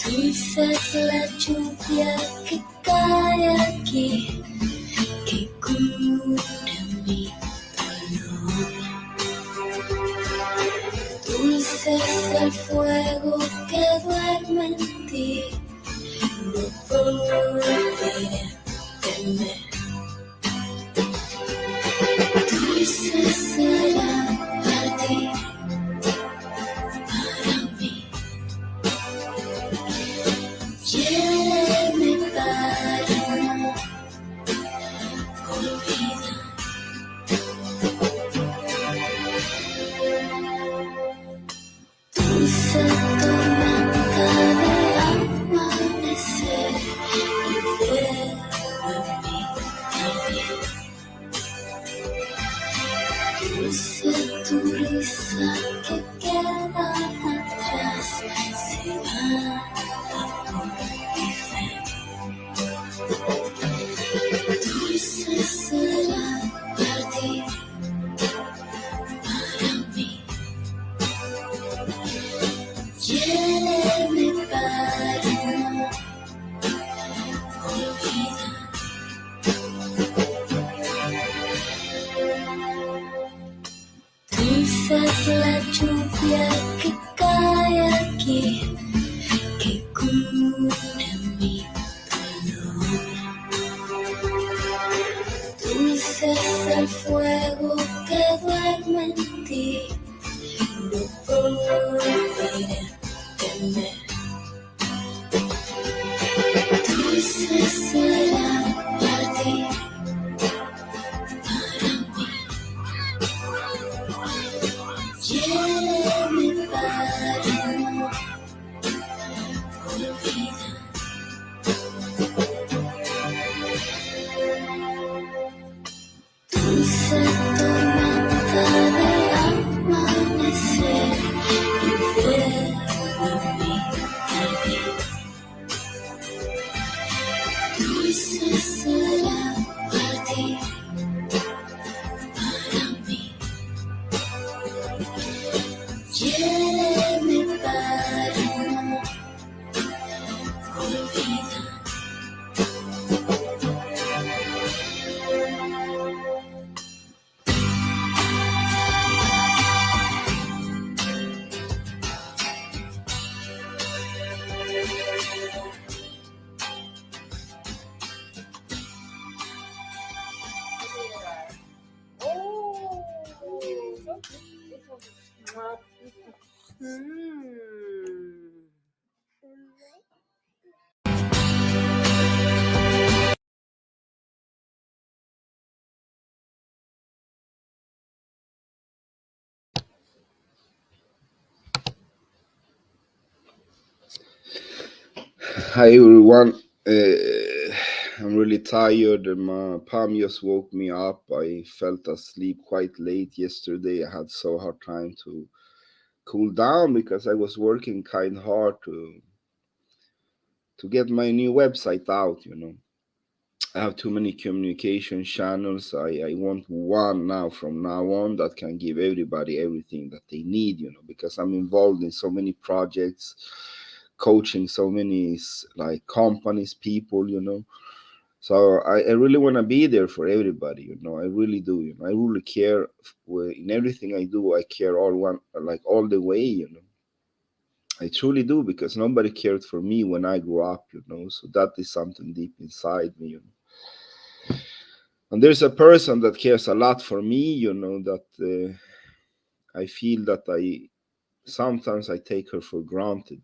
Dulce es la lluvia que cae aquí, que cura mi dolor. Dulce es el fuego que duerme en ti, no volveré a temer. Dulce será partir para mí. Llévame para no olvidar. Dulce tormenta de amanecer, y fuego en mí también. Dulce tu risa que queda atrás, se va por mi fe. Dulce será partir para mí. Llévame para no olvidar. Dulce es la lluvia que cae aquí, que cura mi dolor. Dulce es el fuego que duerme en ti, no volveré a temer. Dulce será partir para mí. Llévame para no olvidar. Dulce tormenta de amanecer, y fuego en mí también. Dulce será partir para mí. Llévame para no olvidar. Hi everyone. I'm really tired and my palm just woke me up. I felt asleep quite late yesterday. I had so hard time to cool down because I was working kind hard to get my new website out. I have too many communication channels. I want one now from now on that can give everybody everything that they need, because I'm involved in so many projects, coaching so many like companies, people. So I really want to be there for everybody. I really do. I really care in everything I do. I care all the way. I truly do because nobody cared for me when I grew up. So that is something deep inside me. And there's a person that cares a lot for me. That I feel that I sometimes I take her for granted.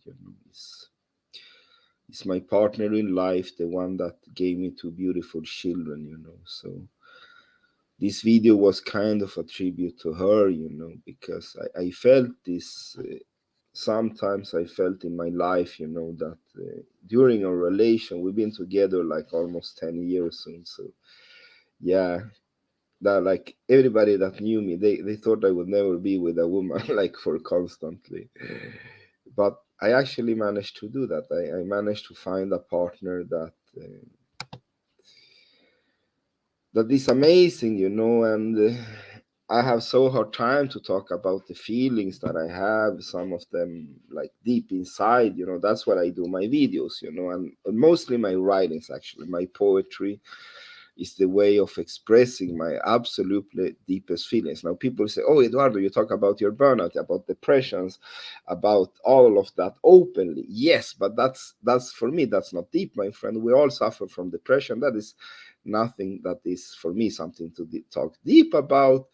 It's my partner in life, the one that gave me two beautiful children. So this video was kind of a tribute to her, because I felt this. Sometimes I felt in my life, that during our relation, we've been together like almost 10 years soon. So, yeah, that like everybody that knew me, they thought I would never be with a woman like for constantly. But I actually managed to do that. I managed to find a partner that is amazing, and I have so hard time to talk about the feelings that I have, some of them like deep inside, that's what I do my videos, and mostly my writings, actually, my poetry is the way of expressing my absolutely deepest feelings. Now people say, "Oh, Eduardo, you talk about your burnout, about depressions, about all of that openly." Yes, but that's for me, that's not deep, my friend. We all suffer from depression. That is nothing that is for me something to talk deep about.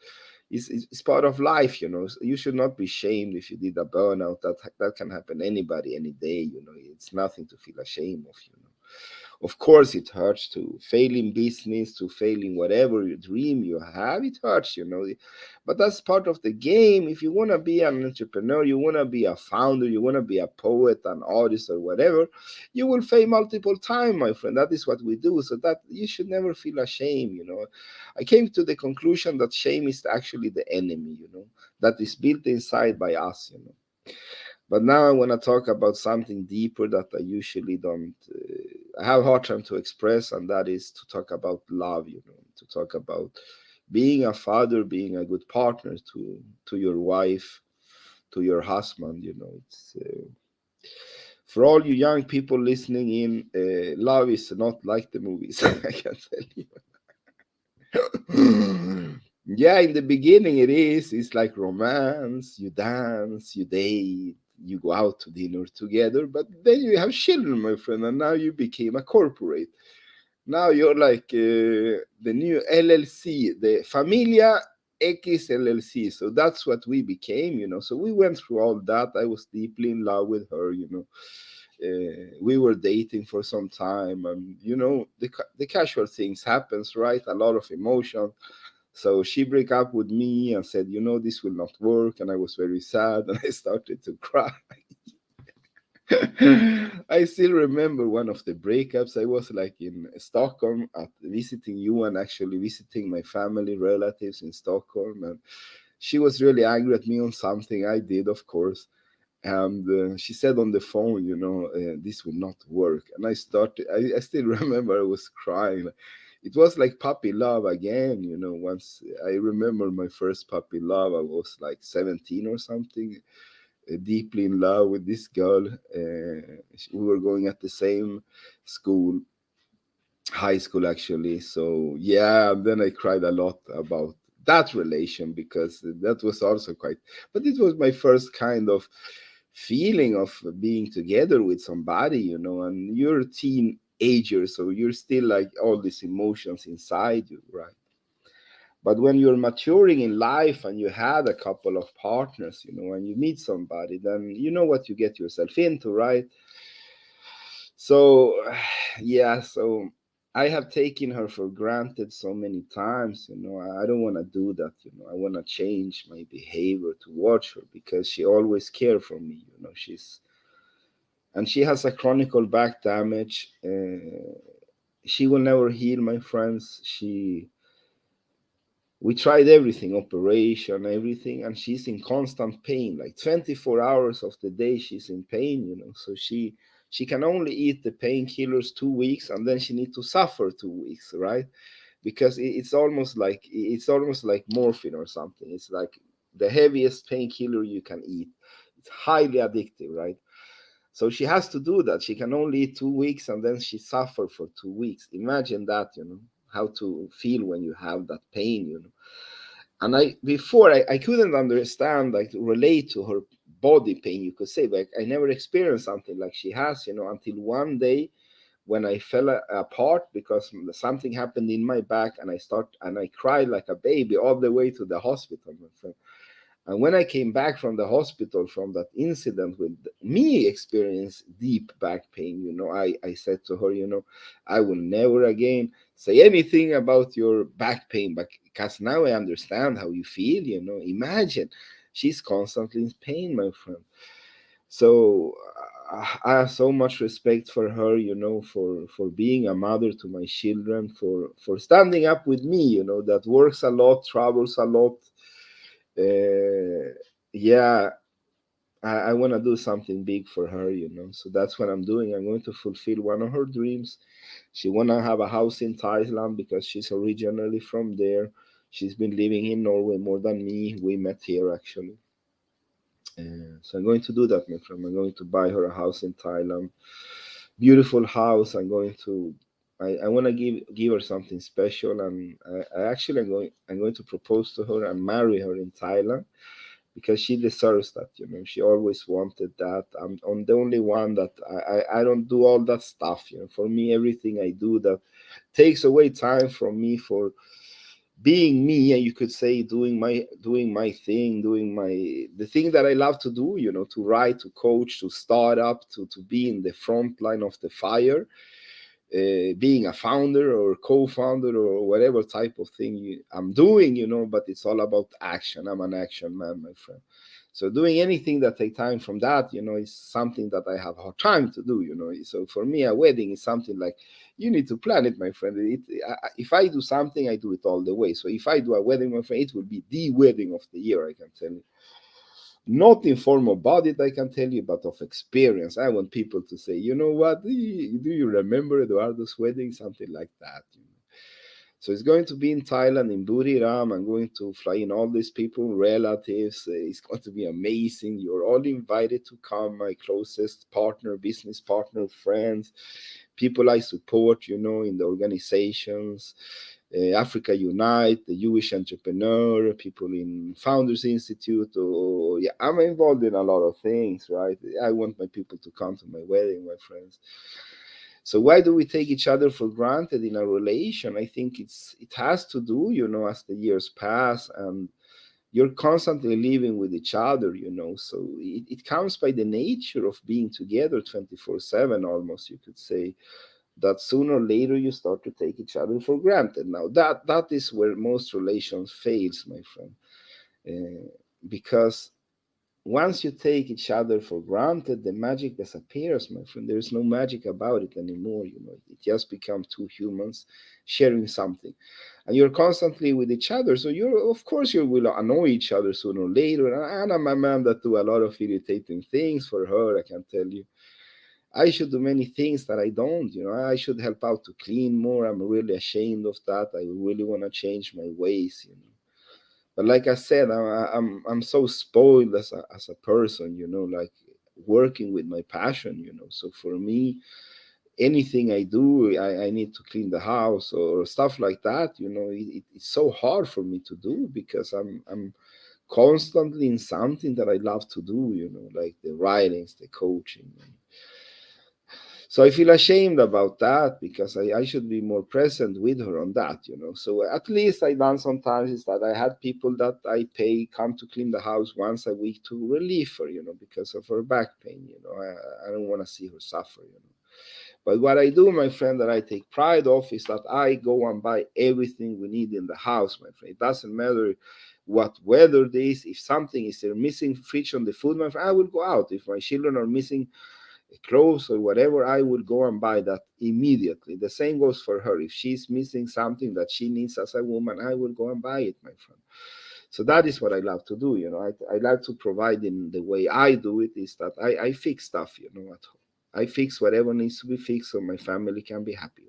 It's part of life, You should not be shamed if you did a burnout. That can happen anybody any day, It's nothing to feel ashamed of. Of course, it hurts to fail in business, to fail in whatever you dream you have. It hurts. But that's part of the game. If you want to be an entrepreneur, you want to be a founder, you want to be a poet, an artist, or whatever, you will fail multiple times, my friend. That is what we do. So that you should never feel ashamed. I came to the conclusion that shame is actually the enemy, that is built inside by us. But now I want to talk about something deeper that I usually don't. I have a hard time to express, and that is to talk about love. To talk about being a father, being a good partner to your wife, to your husband. It's for all you young people listening in. Love is not like the movies. I can tell you. Yeah, in the beginning it is. It's like romance. You dance, you date, you go out to dinner together. But then you have children, my friend, and now you became a corporate. Now you're like the new LLC, the Familia X LLC. So that's what we became. So we went through all that. I was deeply in love with her. We were dating for some time, and the casual things happens, right? A lot of emotion. So she break up with me and said, this will not work, and I was very sad, and I started to cry. I still remember one of the breakups. I was like in Stockholm at visiting you and actually visiting my family relatives in Stockholm, and she was really angry at me on something I did, of course. And she said on the phone, this will not work. And I still remember I was crying. It was like puppy love again. Once I remember my first puppy love, I was like 17 or something, deeply in love with this girl. We were going at the same school, high school actually. So yeah, and then I cried a lot about that relation because that was also quite, but it was my first kind of feeling of being together with somebody, and you're a teenager, so you're still like all these emotions inside you, right? But when you're maturing in life and you had a couple of partners, and you meet somebody, then you know what you get yourself into, right? So, yeah, so I have taken her for granted so many times. I don't want to do that. I want to change my behavior towards her because she always cared for me. And she has a chronic back damage. She will never heal, my friends. We tried everything, operation, everything, and she's in constant pain. Like 24 hours of the day, she's in pain. So she can only eat the painkillers 2 weeks, and then she needs to suffer 2 weeks, right? Because it's almost like morphine or something. It's like the heaviest painkiller you can eat. It's highly addictive, right? So she has to do that. She can only eat 2 weeks, and then she suffer for 2 weeks. Imagine that, how to feel when you have that pain. And I couldn't understand, like, relate to her body pain, you could say, but I never experienced something like she has, until one day when I fell apart because something happened in my back, and I cried like a baby all the way to the hospital, my friend. And when I came back from the hospital from that incident with me experience deep back pain, I said to her, I will never again say anything about your back pain, because now I understand how you feel. Imagine she's constantly in pain, my friend. So I have so much respect for her, for being a mother to my children, for standing up with me, that works a lot, travels a lot. Yeah, I want to do something big for her. So that's what I'm doing. I'm going to fulfill one of her dreams. She want to have a house in Thailand because she's originally from there. She's been living in Norway more than me. We met here actually. So I'm going to do that, my friend. I'm going to buy her a house in Thailand. Beautiful house. I want to give her something special, and I actually I'm going to propose to her and marry her in Thailand because she deserves that. You know, she always wanted that. I'm the only one that I don't do all that stuff. You know, for me, everything I do that takes away time from me for being me, and you could say doing my thing, doing the thing that I love to do, you know, to write, to coach, to start up, to be in the front line of the fire, being a founder or co-founder or whatever type of thing I'm doing, you know. But it's all about action. I'm an action man, my friend. So doing anything that takes time from that, you know, is something that I have hard time to do, you know. So for me, a wedding is something like you need to plan it, my friend. If I do something, I do it all the way. So if I do a wedding, my friend, it will be the wedding of the year, I can tell you. Not in form of budget, I can tell you, but of experience. I want people to say, you know what, do you remember Eduardo's wedding? Something like that, you know. So it's going to be in Thailand, in Buriram. I'm going to fly in all these people, relatives. It's going to be amazing. You're all invited to come, my closest partner, business partner, friends, people I support, you know, in the organizations. Africa Unite, the Jewish entrepreneur, people in Founders Institute. Or yeah, I'm involved in a lot of things, right? I want my people to come to my wedding, my friends. So why do we take each other for granted in a relation? I think it has to do, you know, as the years pass and you're constantly living with each other, you know. So it comes by the nature of being together 24/7, almost, you could say, that sooner or later you start to take each other for granted. Now that is where most relations fails, my friend, because once you take each other for granted, the magic disappears, my friend. There's no magic about it anymore, you know. It just becomes two humans sharing something, and you're constantly with each other. So you're, of course, you will annoy each other sooner or later. And I'm a man that do a lot of irritating things for her, I can tell you. I should do many things that I don't, you know. I should help out to clean more. I'm really ashamed of that. I really want to change my ways, you know. But like I said, I'm so spoiled as a person, you know, like working with my passion, you know. So for me, anything I do, I need to clean the house or stuff like that, you know. It's so hard for me to do because I'm constantly in something that I love to do, you know, like the writings, the coaching. So I feel ashamed about that because I should be more present with her on that, you know. So at least I done sometimes is that I had people that I pay come to clean the house once a week to relieve her, you know, because of her back pain, you know. I don't want to see her suffer, you know. But what I do, my friend, that I take pride of is that I go and buy everything we need in the house, my friend. It doesn't matter what weather it is. If something is there missing fridge on the food, my friend, I will go out. If my children are missing clothes or whatever, I will go and buy that immediately. The same goes for her. If she's missing something that she needs as a woman, I will go and buy it, my friend. So that is what I love to do, you know. I like to provide in the way I do it is that I fix stuff, you know, at home. I fix whatever needs to be fixed so my family can be happy.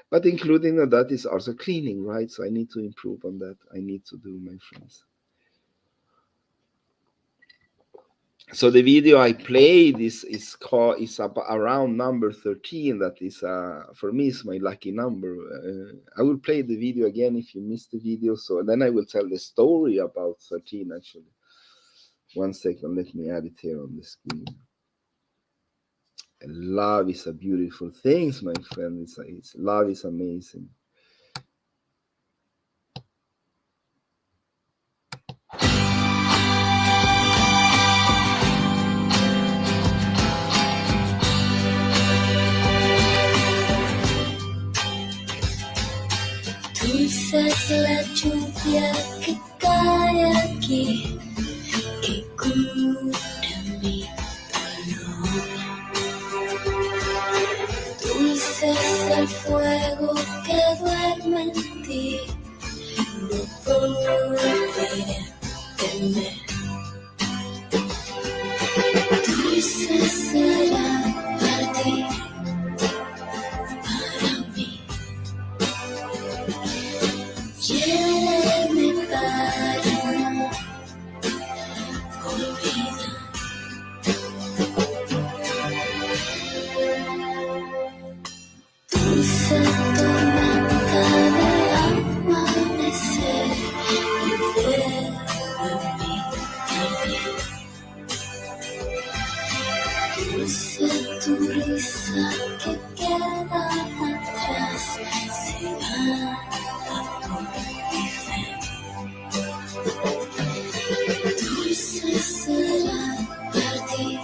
But including that is also cleaning, right? So I need to improve on that. I need to do, my friends. So the video I played is called around number 13. That is for me is my lucky number. I will play the video again if you missed the video. So then I will tell the story about 13 actually. 1 second, let me add it here on the screen. Love is a beautiful thing, my friend. Love is amazing. Dulce es la lluvia que cae aquí y cura mi dolor. Dulce es el fuego que duerme en ti, no volveré a temer. Dulce será partir para mí. Llena Dulce tu risa que queda atrás, se va por mi fe. Dulce será partir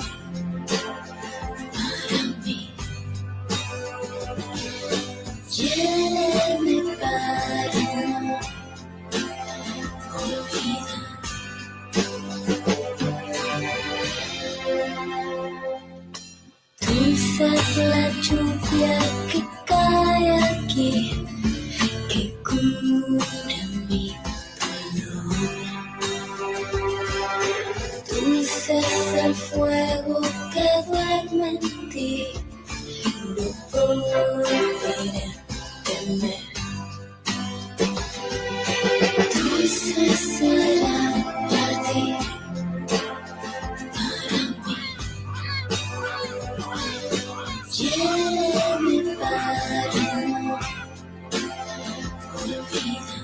para mí. Lléveme para no olvidar. Dulce es la lluvia que cae aquí, que cura mi dolor. Dulce es el fuego que duerme en ti, no volveré a temer. Dulce será partir para mí. Lléveme para no olvidar.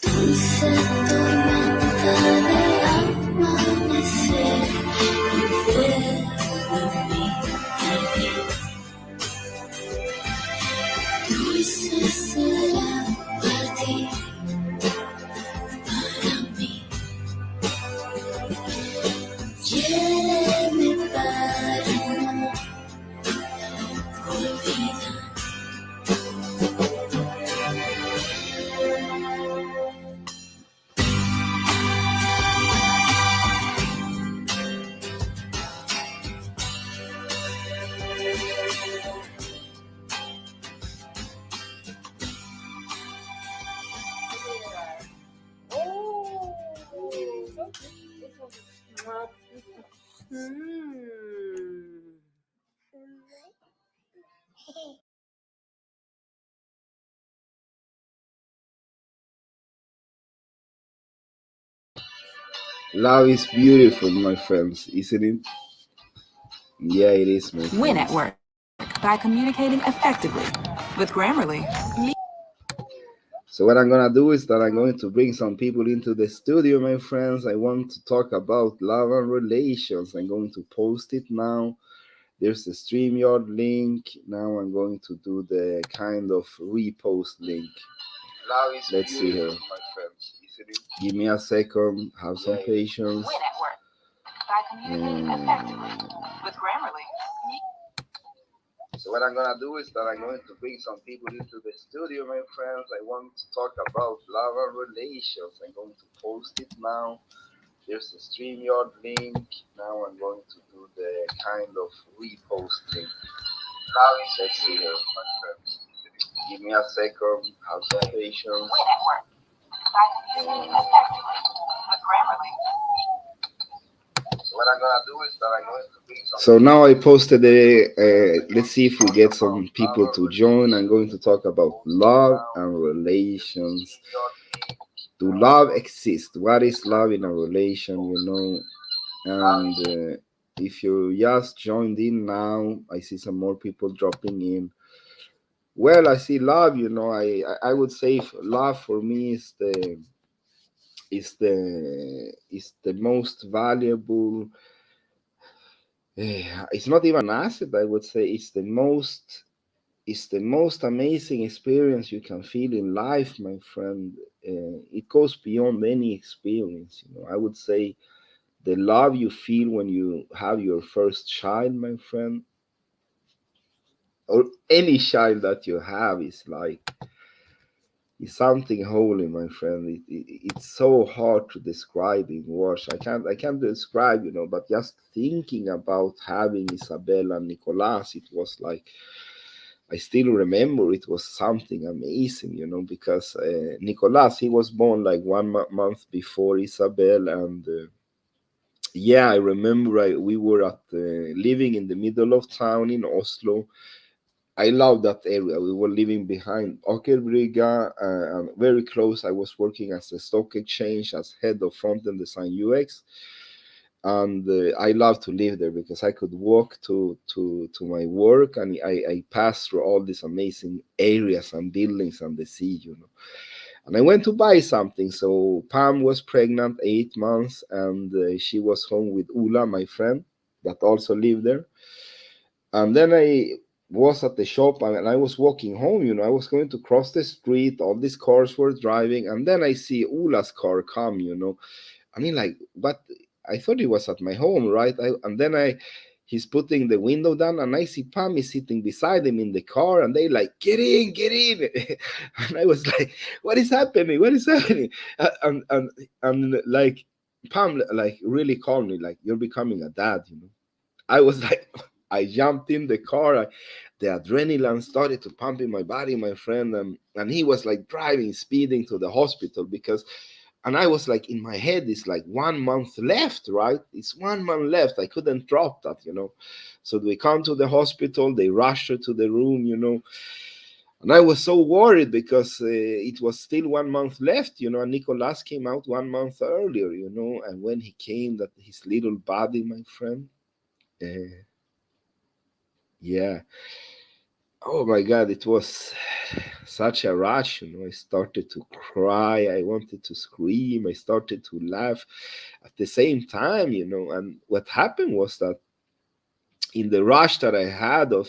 Dulce tormenta del amanecer, envuelve mi jardín. Dulce será partir para mí. Lléveme para no olvidar. Love is beautiful, my friends, isn't it? Yeah, it is, my friends. Win at work by communicating effectively with Grammarly. So what I'm gonna do is that I'm going to bring some people into the studio, my friends. I want to talk about love and relations. I'm going to post it now. There's the StreamYard link. Now I'm going to do the kind of repost link. Let's see here. My friends. Give me a second. Have some patience. Win at work by communicating effectively with Grammarly. So what I'm gonna do is that I'm going to bring some people into the studio, my friends. I want to talk about love and relations. I'm going to post it now. There's the StreamYard link. Now I'm going to do the kind of repost link. Let's see here, my friends. Give me a second. Have some patience. Win at work by communicating effectively with Grammarly. So what I'm gonna do is that I'm going to bring some. So now I posted the. Let's see if we get some people to join. I'm going to talk about love and relations. Do love exist? What is love in a relation? And if you just joined in now, I see some more people dropping in. Well, I see love. I would say love for me is the most valuable. It's not even an asset. I would say it's the most amazing experience you can feel in life, my friend. It goes beyond any experience. I would say the love you feel when you have your first child, my friend, or any child that you have, is something holy, my friend. It's so hard to describe in words. I can't describe, but just thinking about having Isabella and Nicolas, it was like, I still remember it was something amazing, because Nicolas, he was born like 1 month before Isabel. And yeah, I remember we were living in the middle of town in Oslo. I love that area. We were living behind Aker Brygge, and very close. I was working as a stock exchange as head of front-end design UX. And I love to live there because I could walk to my work, and I passed through all these amazing areas and buildings and the sea. And I went to buy something. So Pam was pregnant 8 months, and she was home with Ula, my friend, that also lived there. And then I was at the shop, and I was walking home. I was going to cross the street. All these cars were driving, and then I see Ula's car come. I mean, like, but I thought he was at my home, right? And then he's putting the window down, and I see Pam is sitting beside him in the car, and they like, get in, get in. And I was like, what is happening? What is happening? And like, Pam like really called me, like, you're becoming a dad. I was like, I jumped in the car. The adrenaline started to pump in my body, my friend, and he was like driving, speeding to the hospital because, and I was like in my head, it's like 1 month left, right? It's 1 month left. I couldn't drop that. So we come to the hospital. They rushed her to the room. And I was so worried because it was still 1 month left. And Nicolas came out 1 month earlier. And when he came, that his little body, my friend. Yeah. Oh my God, it was such a rush. I started to cry. I wanted to scream. I started to laugh at the same time. And what happened was that in the rush that I had of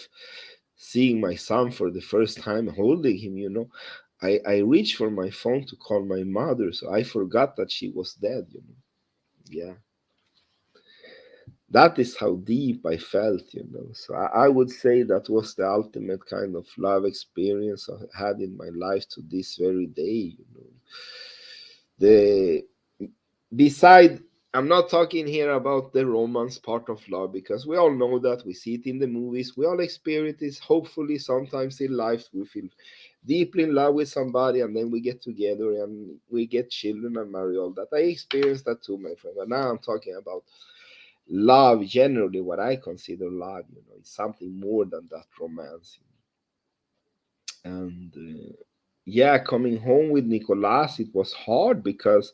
seeing my son for the first time, holding him, I reached for my phone to call my mother. So I forgot that she was dead. Yeah. That is how deep I felt. So I would say that was the ultimate kind of love experience I had in my life to this very day. The beside, I'm not talking here about the romance part of love because we all know that, we see it in the movies, we all experience it. Hopefully, sometimes in life we feel deeply in love with somebody, and then we get together and we get children and marry, all that. I experienced that too, my friend. But now I'm talking about love generally, what I consider love. It's something more than that romance. And yeah, coming home with Nicolas, it was hard because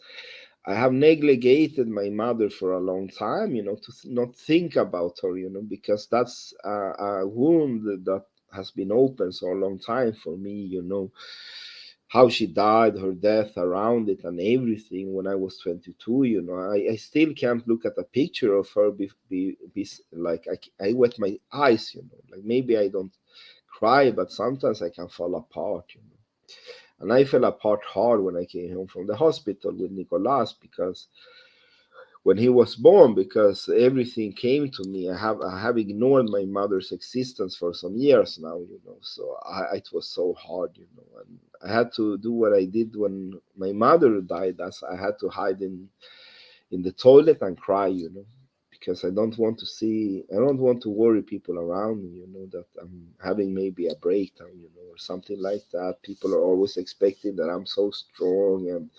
I have neglected my mother for a long time, to not think about her, because that's a wound that has been open so a long time for me. How she died, her death around it, and everything when I was 22. I still can't look at a picture of her like I wet my eyes. Like maybe I don't cry, but sometimes I can fall apart. And I fell apart hard when I came home from the hospital with Nicolas because when he was born, because everything came to me. I have ignored my mother's existence for some years now. So it was so hard. And I had to do what I did when my mother died, as I had to hide in the toilet and cry, because I don't want to worry people around me, that I'm having maybe a breakdown, or something like that. People are always expecting that I'm so strong, and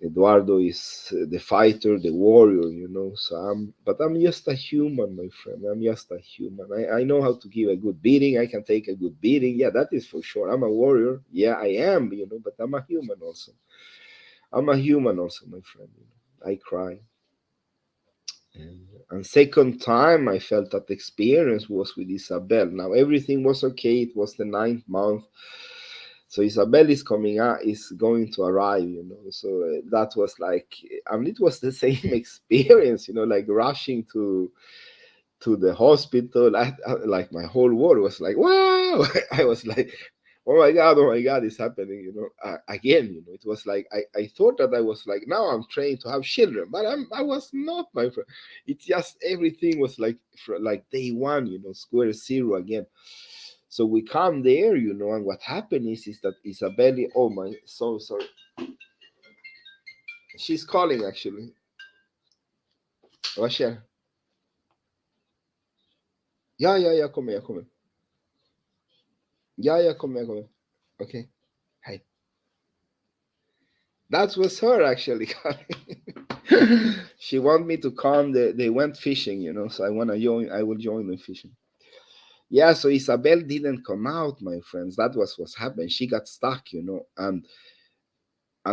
Eduardo is the fighter, the warrior. So but I'm just a human, my friend. I'm just a human. I know how to give a good beating. I can take a good beating. Yeah, that is for sure. I'm a warrior. Yeah, I am, but I'm a human also. I'm a human also, my friend. I cry. And second time I felt that experience was with Isabel. Now everything was okay. It was the 9th month. So Isabel is coming out, is going to arrive. So that was like, it was the same experience, like rushing to the hospital. Like my whole world was like, wow. I was like, oh my God, it's happening. Again, it was like I thought that I was like, now I'm trained to have children, but I was not, my friend. It's just everything was like like day one, square zero again. So we come there, and what happened is that Isabella, oh my, so sorry, she's calling actually. Vasher, yeah, come here, come here. Yeah, come here, come here. Okay, hi. That was her actually calling. She want me to come. They went fishing, so I wanna join. I will join them fishing. Yeah, so Isabel didn't come out, my friends. That was what's happened. She got stuck, and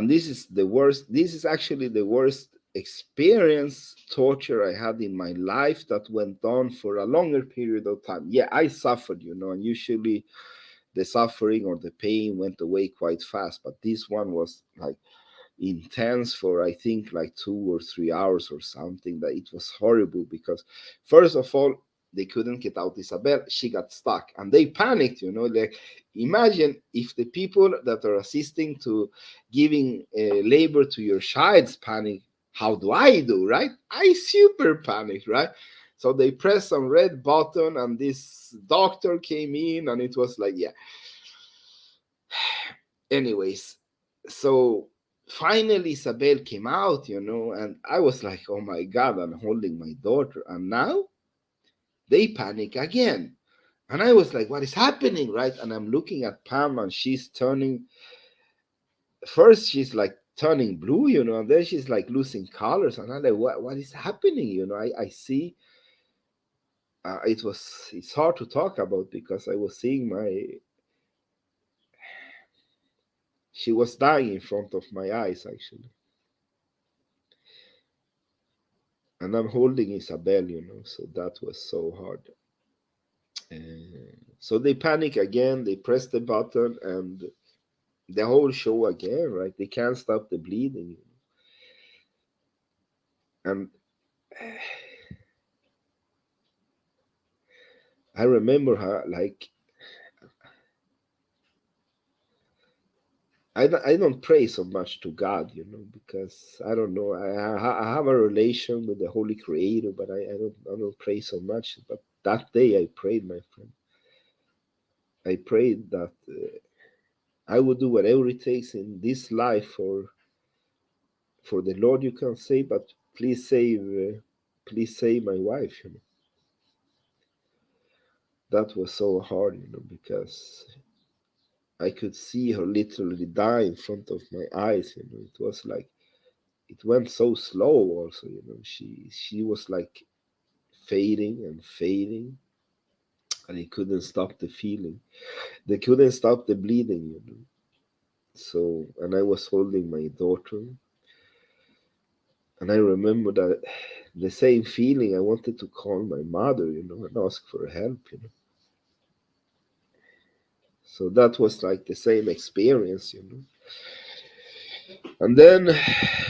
this is the worst. This is actually the worst experience, torture I had in my life, that went on for a longer period of time. Yeah, I suffered, and usually the suffering or the pain went away quite fast, but this one was like intense for I think like 2 or 3 hours or something. That it was horrible because first of all they couldn't get out Isabel. She got stuck and they panicked. Like imagine if the people that are assisting to giving labor to your child's panic. How do I do, right? I super panicked, right? So they pressed some red button and this doctor came in and it was like, yeah. Anyways, so finally Isabel came out, and I was like, oh my God, I'm holding my daughter. And now they panic again. And I was like, what is happening, right? And I'm looking at Pam and she's turning, first she's like turning blue, and then she's like losing colors. And I'm like, what is happening? I see, it's hard to talk about because I was seeing she was dying in front of my eyes actually. And I'm holding Isabel, so that was so hard. So they panic again, they press the button, and the whole show again, right? They can't stop the bleeding. And I remember how, like, I don't pray so much to God, because I don't know. I have a relation with the Holy Creator, but I don't pray so much. But that day I prayed, my friend. I prayed that I would do whatever it takes in this life for the Lord, you can say, but please save my wife. That was so hard, because I could see her literally die in front of my eyes. It was like it went so slow. Also, she was like fading and fading, and it couldn't stop the feeling. They couldn't stop the bleeding. So, and I was holding my daughter, and I remember that the same feeling. I wanted to call my mother, and ask for help. So that was like the same experience. And then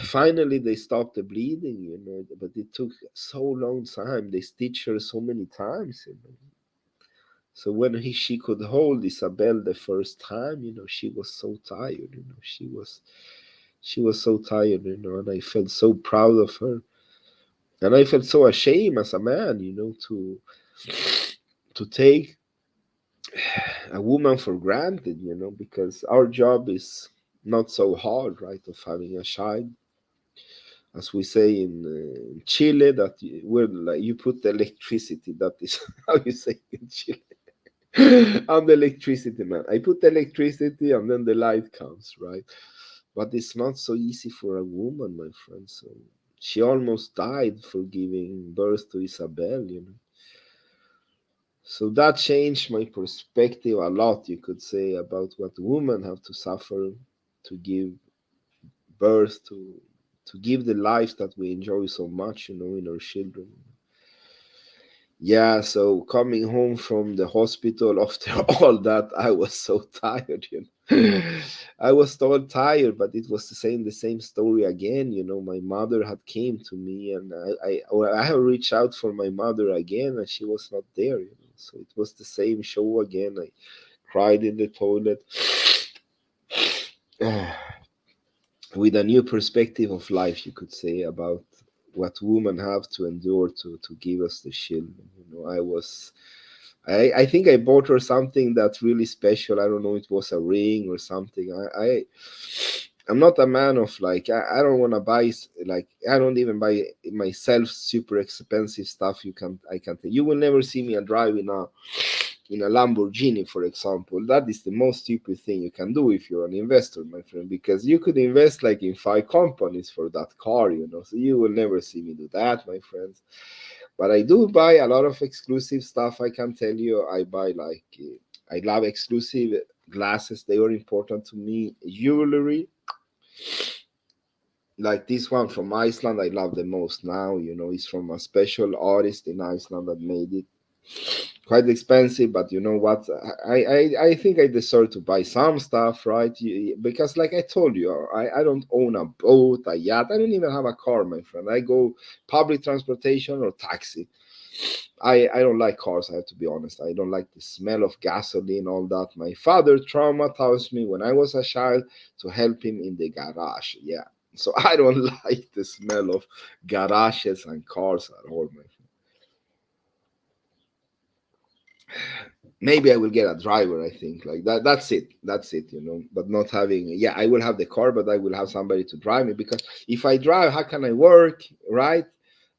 finally they stopped the bleeding, but it took so long time. They stitched her so many times. So when she could hold Isabel the first time, she was so tired. She was so tired, and I felt so proud of her. And I felt so ashamed as a man, to take a woman for granted, because our job is not so hard, right, of having a child. As we say in Chile, that where like you put the electricity. That is how you say in Chile. I'm the electricity man. I put the electricity and then the light comes, right? But it's not so easy for a woman, my friend. So she almost died for giving birth to Isabel. So that changed my perspective a lot, you could say, about what women have to suffer to give birth to give the life that we enjoy so much, in our children. Yeah, so coming home from the hospital after all that, I was so tired. I was so tired, but it was the same story again. My mother had came to me, and I have reached out for my mother again, and she was not there. So it was the same show again. I cried in the toilet with a new perspective of life, you could say, about what women have to endure to give us the children. I think I bought her something that's really special. I don't know, it was a ring or something. I'm not a man of like I don't want to buy like I don't even buy myself super expensive stuff. I can tell you will never see me driving in a Lamborghini, for example. That is the most stupid thing you can do if you're an investor, my friend, because you could invest like in 5 companies for that car. So you will never see me do that, my friends. But I do buy a lot of exclusive stuff. I can tell you, I buy like I love exclusive glasses. They are important to me. Jewelry, like this one from Iceland, I love the most now. It's from a special artist in Iceland that made it. quite expensive, but you know what, I think I deserve to buy some stuff, right? Because like I told you, I don't own a boat, a yacht, I don't even have a car, my friend. I go public transportation or taxi. I don't like cars, I have to be honest. I don't like the smell of gasoline, all that. My father traumatized me when I was a child to help him in the garage. Yeah. So I don't like the smell of garages and cars at all, my friend. Maybe I will get a driver, I think. Like that, that's it. That's it, you know. But not having, yeah, I will have the car, but I will have somebody to drive me, because if I drive, how can I work, right?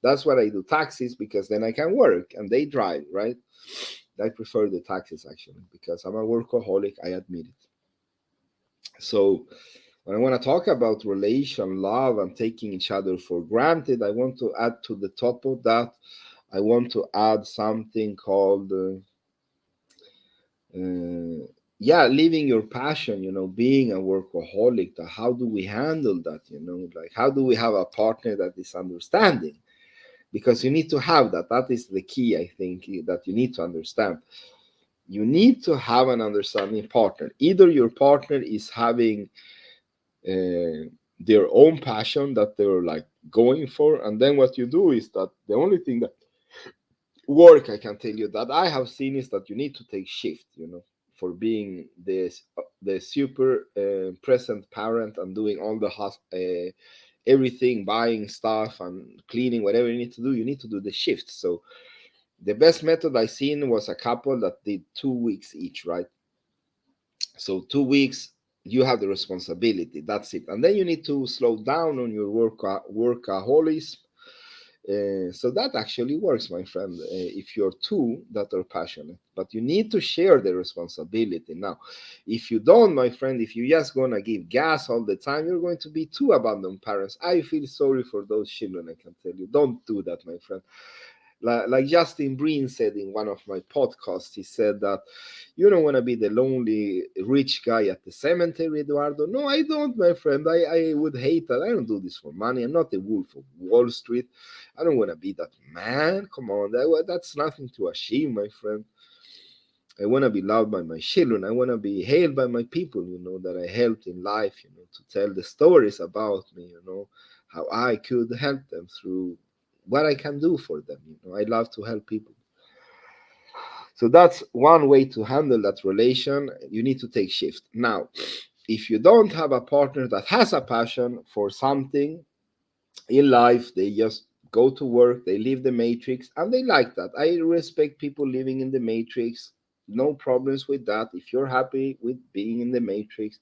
That's what I do, taxis, because then I can work and they drive, right? I prefer the taxis actually, because I'm a workaholic, I admit it. So when I want to talk about relation, love, and taking each other for granted, I want to add to the top of that, I want to add something called yeah, living your passion, you know, being a workaholic. How do we handle that, you know? Like, how do we have a partner that is understanding? Because you need to have that. That is the key, I think, that you need to understand. You need to have an understanding partner. Either your partner is having their own passion that they're like going for, and then what you do is that the only thing that work, I can tell you, that I have seen is that you need to take shift, you know, for being the super present parent and doing all the everything, buying stuff and cleaning, whatever you need to do, you need to do the shift. So the best method I seen was a couple that did 2 weeks each, right? So 2 weeks you have the responsibility, that's it, and then you need to slow down on your workaholism. So that actually works, my friend, if you're two that are passionate, but you need to share the responsibility. Now, if you don't, my friend, if you're just gonna give gas all the time, you're going to be two abandoned parents. I feel sorry for those children, I can tell you. Don't do that, my friend. Like Justin Breen said in one of my podcasts, he said that you don't want to be the lonely rich guy at the cemetery, Eduardo. No, I don't, my friend. I would hate that. I don't do this for money. I'm not the wolf of Wall Street. I don't want to be that man. Come on, that's nothing to achieve, my friend. I want to be loved by my children. I want to be hailed by my people, you know, that I helped in life, you know, to tell the stories about me, you know, how I could help them through what I can do for them. You know, I love to help people. So that's one way to handle that relation. You need to take shift. Now, if you don't have a partner that has a passion for something in life, they just go to work, they leave the matrix, and they like that. I respect people living in the matrix. No problems with that. If you're happy with being in the matrix,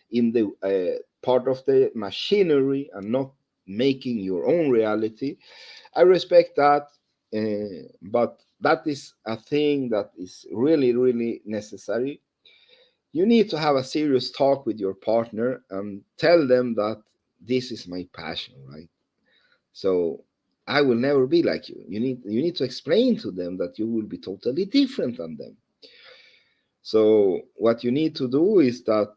in the part of the machinery and not making your own reality, I respect that. But that is a thing that is really, really necessary. You need to have a serious talk with your partner and tell them that this is my passion, right? So I will never be like you. You need to explain to them that you will be totally different than them. So what you need to do is that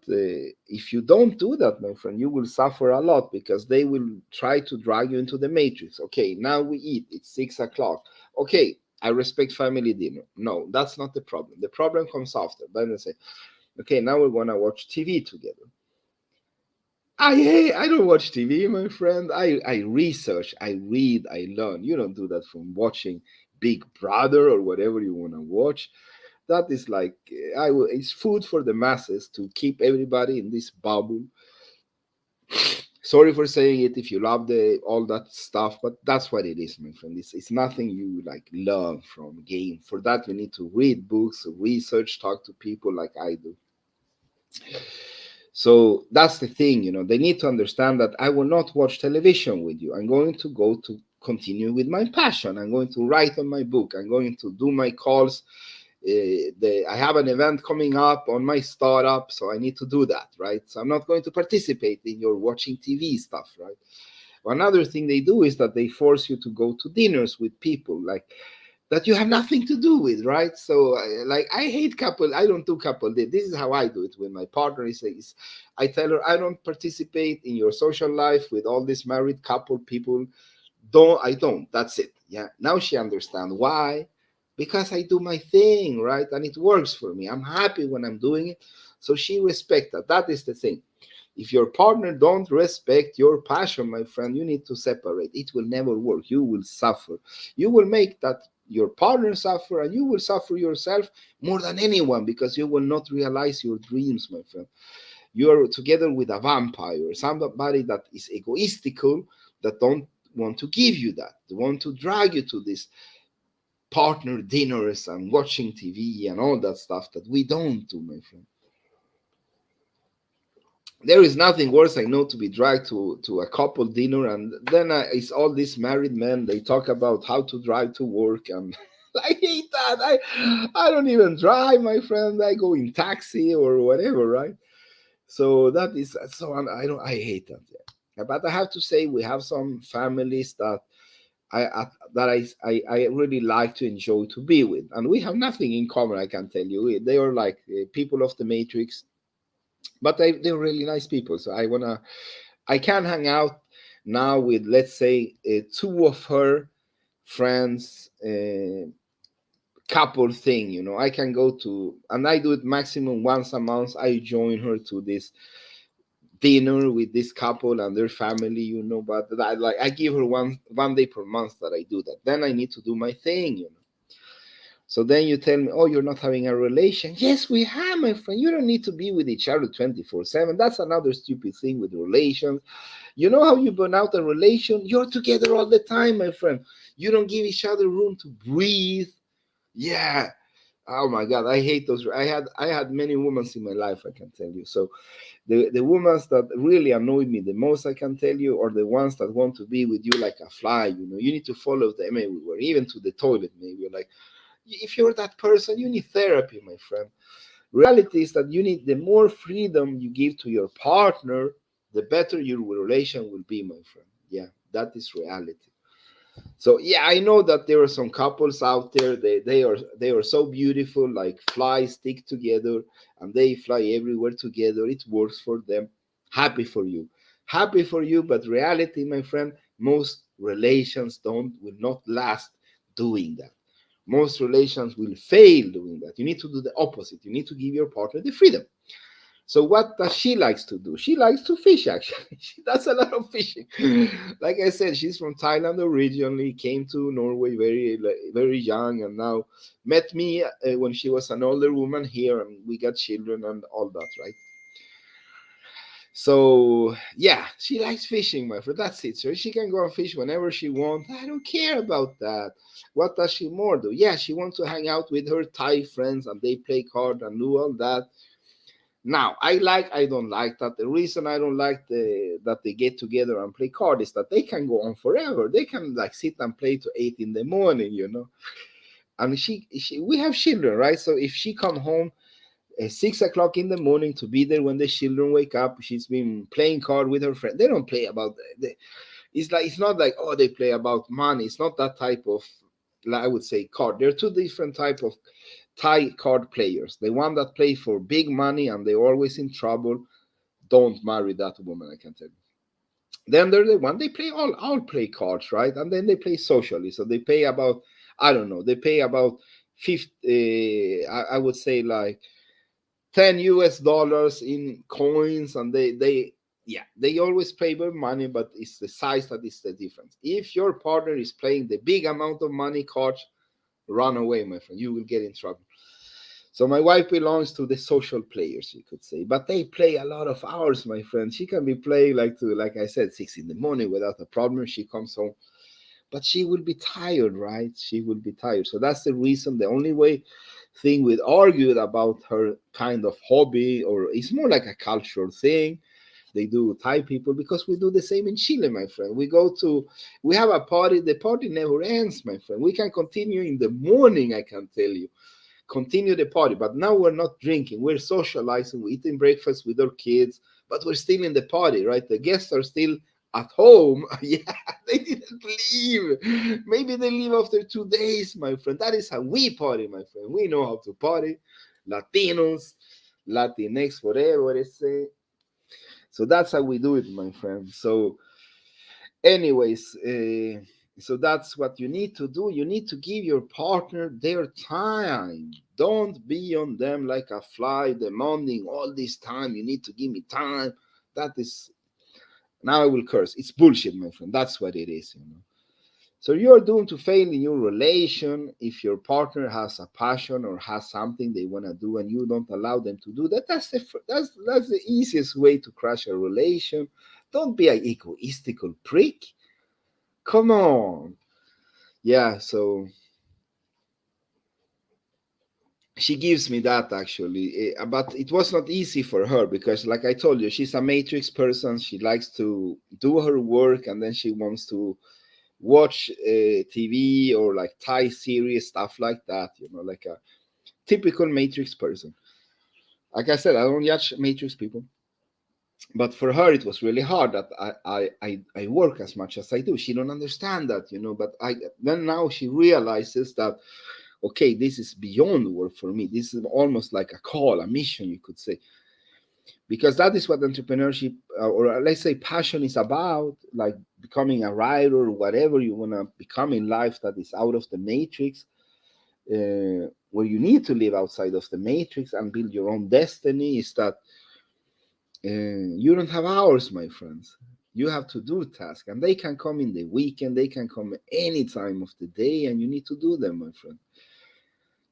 if you don't do that, my friend, you will suffer a lot, because they will try to drag you into the matrix. Okay, now we eat. It's 6 o'clock. Okay, I respect family dinner. No, that's not the problem. The problem comes after. Then they say, okay, now we're gonna watch TV together. I don't watch TV, my friend. I research, I read, I learn. You don't do that from watching Big Brother or whatever you want to watch. That is like it's food for the masses to keep everybody in this bubble. Sorry for saying it if you love the all that stuff, but that's what it is, my friend. It's nothing you like learn from game. For that you need to read books, research, talk to people like I do. So that's the thing, you know, they need to understand that I will not watch television with you. I'm going to go to continue with my passion. I'm going to write on my book. I'm going to do my calls. I have an event coming up on my startup, so I need to do that, right? So I'm not going to participate in your watching TV stuff, right? Another thing they do is that they force you to go to dinners with people like that you have nothing to do with, right? So like I hate couple. I don't do couple date. This is how I do it with my partner. Is I tell her I don't participate in your social life with all these married couple people. I don't. That's it. Yeah. Now she understands why. because I do my thing, right? And it works for me. I'm happy when I'm doing it. So she respects that. That is the thing. If your partner don't respect your passion, my friend, you need to separate. It will never work. You will suffer. You will make that your partner suffer, and you will suffer yourself more than anyone, because you will not realize your dreams, my friend. You're together with a vampire, somebody that is egoistical, that don't want to give you that. They want to drag you to this partner dinners and watching TV and all that stuff that we don't do, my friend. There is nothing worse, I know, to be dragged to a couple dinner, and then it's all these married men. They talk about how to drive to work, and I hate that. I don't even drive, my friend. I go in taxi or whatever, right? So that is so I don't I hate that. Yeah. But I have to say we have some families that I really like to enjoy to be with, and we have nothing in common. I can tell you, they are like people of the Matrix, but they're really nice people. So I can hang out now with, let's say, two of her friends. Couple thing, I can go to, and I do it maximum once a month. I join her to this dinner with this couple and their family, but I give her one day per month that I do that. Then I need to do my thing. So then you tell me, oh, you're not having a relation. Yes, we have, my friend. You don't need to be with each other 24/7. That's another stupid thing with relations. You know how you burn out a relation? You're together all the time, my friend. You don't give each other room to breathe. Yeah. Oh my God, I hate those. I had many women in my life, I can tell you. So the women that really annoy me the most, I can tell you, are the ones that want to be with you like a fly. You need to follow them everywhere, even to the toilet. Maybe like, if you're that person, you need therapy, my friend. Reality is that you need, the more freedom you give to your partner, the better your relation will be, my friend. Yeah, that is reality. So yeah, I know that there are some couples out there. They are so beautiful, like flies stick together, and they fly everywhere together. It works for them. Happy for you, happy for you. But reality, my friend, most relations will not last doing that. Most relations will fail doing that. You need to do the opposite. You need to give your partner the freedom. So what does she likes to do? She likes to fish. Actually, she does a lot of fishing. Like I said, she's from Thailand originally. Came to Norway very young, and now met me when she was an older woman here, and we got children and all that, right? So yeah, she likes fishing, my friend. That's it. So she can go and fish whenever she wants. I don't care about that. What does she more do? Yeah, she wants to hang out with her Thai friends, and they play cards and do all that. Now, I don't like that. The reason I don't like that they get together and play cards is that they can go on forever. They can like sit and play to 8 in the morning. And we have children, right? So if she come home at 6 o'clock in the morning to be there when the children wake up, she's been playing card with her friend. They don't play about it's not like, oh, they play about money. It's not that type of, I would say, card. There are two different type of Thai card players. The one that play for big money and they're always in trouble. Don't marry that woman, I can tell you. Then they're the one they play all play cards, right? And then they play socially. So they pay about, I don't know, they pay about 50, I would say like $10 in coins, and they always pay with money, but it's the size that is the difference. If your partner is playing the big amount of money cards, run away, my friend. You will get in trouble. So my wife belongs to the social players, you could say, but they play a lot of hours, my friend. She can be playing like I said, 6 in the morning without a problem. She comes home, but she will be tired, right? She will be tired. So that's the reason. The only way thing we argued about her kind of hobby, or it's more like a cultural thing. They do Thai people, because we do the same in Chile, my friend. We have a party. The party never ends, my friend. We can continue in the morning, I can tell you. Continue the party, but now we're not drinking. We're socializing. We're eating breakfast with our kids, but we're still in the party, right? The guests are still at home. Yeah, they didn't leave. Maybe they leave after 2 days, my friend. That is how we party, my friend. We know how to party. Latinos, Latinx, whatever they say. So that's how we do it, my friend. So anyways, So that's what you need to do. You need to give your partner their time. Don't be on them like a fly demanding all this time. You need to give me time. That is, now I will curse. It's bullshit, my friend. That's what it is, you know. So you're doomed to fail in your relation if your partner has a passion or has something they want to do and you don't allow them to do that. That's the easiest way to crash a relation. Don't be an egoistical prick. Come on. Yeah, so she gives me that actually. But it was not easy for her because, like I told you, she's a matrix person. She likes to do her work and then she wants to watch TV or like Thai series, stuff like that, you know, like a typical matrix person. Like I said, I don't judge matrix people, but for her it was really hard that I work as much as I do. She don't understand that, you know, but I then now she realizes that okay, this is beyond work for me. This is almost like a call, a mission, you could say, because that is what entrepreneurship or let's say passion is about, like becoming a writer or whatever you want to become in life that is out of the matrix, where you need to live outside of the matrix and build your own destiny. Is that you don't have hours, my friends. You have to do tasks, and they can come in the weekend, they can come any time of the day, and you need to do them, my friend.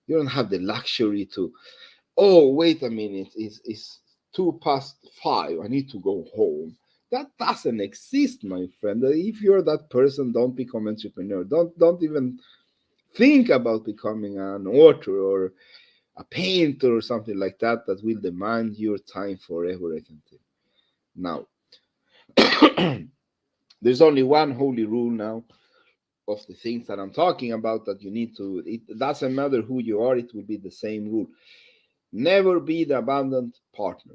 You don't have the luxury to, oh, wait a minute, it's 5:02. I need to go home. That doesn't exist, my friend. If you're that person, don't become entrepreneur. Don't even think about becoming an author or a painter or something like that that will demand your time forever, I can tell. Now, there's only one holy rule now of the things that I'm talking about that you need to, it doesn't matter who you are, it will be the same rule. Never be the abandoned partner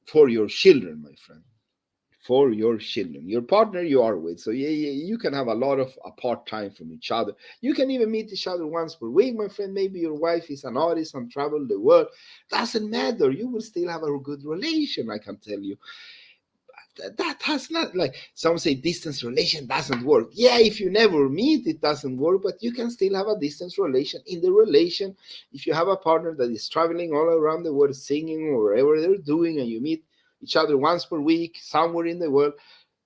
for your children, my friend. For your children, your partner you are with. So yeah, you can have a lot of apart time from each other. You can even meet each other once per week, my friend. Maybe your wife is an artist and travel the world. Doesn't matter. You will still have a good relation, I can tell you. That has not, like some say distance relation doesn't work. Yeah, if you never meet, it doesn't work, but you can still have a distance relation. In the relation, if you have a partner that is traveling all around the world singing or whatever they're doing and you meet each other once per week somewhere in the world,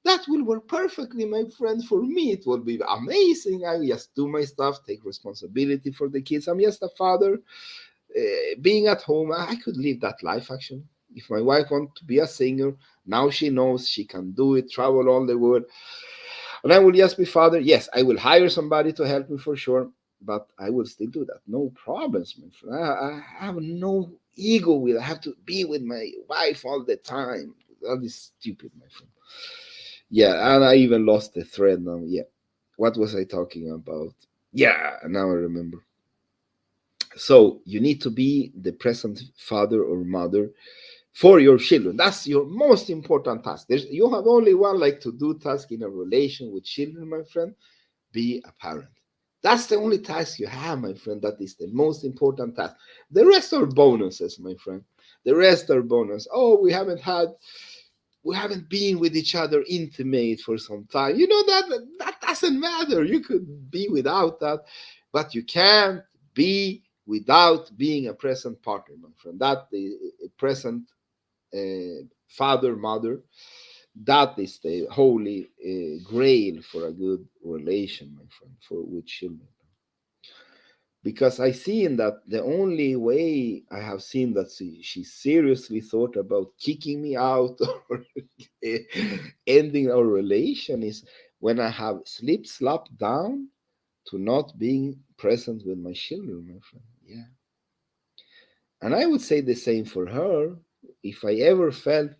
that will work perfectly, my friend. For me it will be amazing. I just do my stuff, take responsibility for the kids. I'm just a father, being at home. I could live that life actually. If my wife wants to be a singer, now she knows she can do it, travel all the world. And I will just be father. Yes, I will hire somebody to help me for sure, but I will still do that. No problems, my friend. I have no ego with I have to be with my wife all the time. That is stupid, my friend. Yeah, and I even lost the thread now. Yeah. What was I talking about? Yeah, now I remember. So you need to be the present father or mother for your children. That's your most important task. You have only one like to do task in a relation with children, my friend. Be a parent. That's the only task you have, my friend. That is the most important task. The rest are bonuses, my friend. The rest are bonus. Oh, we haven't been with each other intimate for some time. You know that doesn't matter. You could be without that, but you can't be without being a present partner, my friend. That the present father, mother, that is the holy grail for a good relation, my friend, for with children. Because I see in that the only way I have seen that she seriously thought about kicking me out or ending our relation is when I have slapped down to not being present with my children, my friend. Yeah. And I would say the same for her. If I ever felt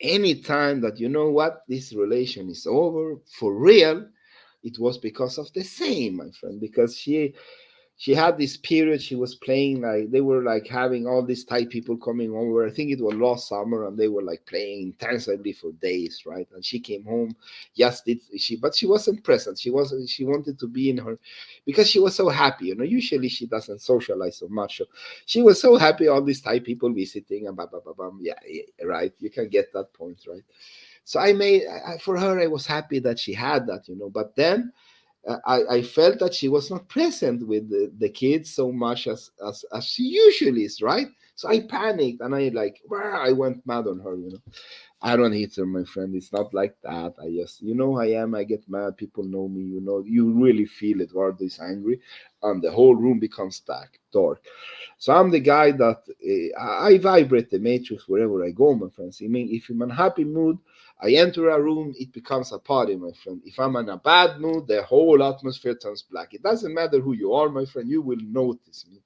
any time that, you know what, this relation is over for real, it was because of the same, my friend, because she had this period she was playing, like they were like having all these Thai people coming over. I think it was last summer, and they were like playing intensively for days, right? And she came home, yes, did she, but she wasn't present. She wanted to be in her, because she was so happy, you know. Usually she doesn't socialize so much, so she was so happy, all these Thai people visiting and blah blah blah blah. Yeah, right, you can get that point, right? So for her I was happy that she had that, you know. But then I felt that she was not present with the kids so much as she usually is, right? So I panicked and I like, "Wah," I went mad on her, you know. I don't hate her, my friend. It's not like that. I just, you know, I am. I get mad. People know me. You know, you really feel Eduardo is angry, and the whole room becomes dark. So I'm the guy that I vibrate the matrix wherever I go, my friends. I mean, if I'm in a happy mood, I enter a room, it becomes a party, my friend. If I'm in a bad mood, the whole atmosphere turns black. It doesn't matter who you are, my friend. You will notice me.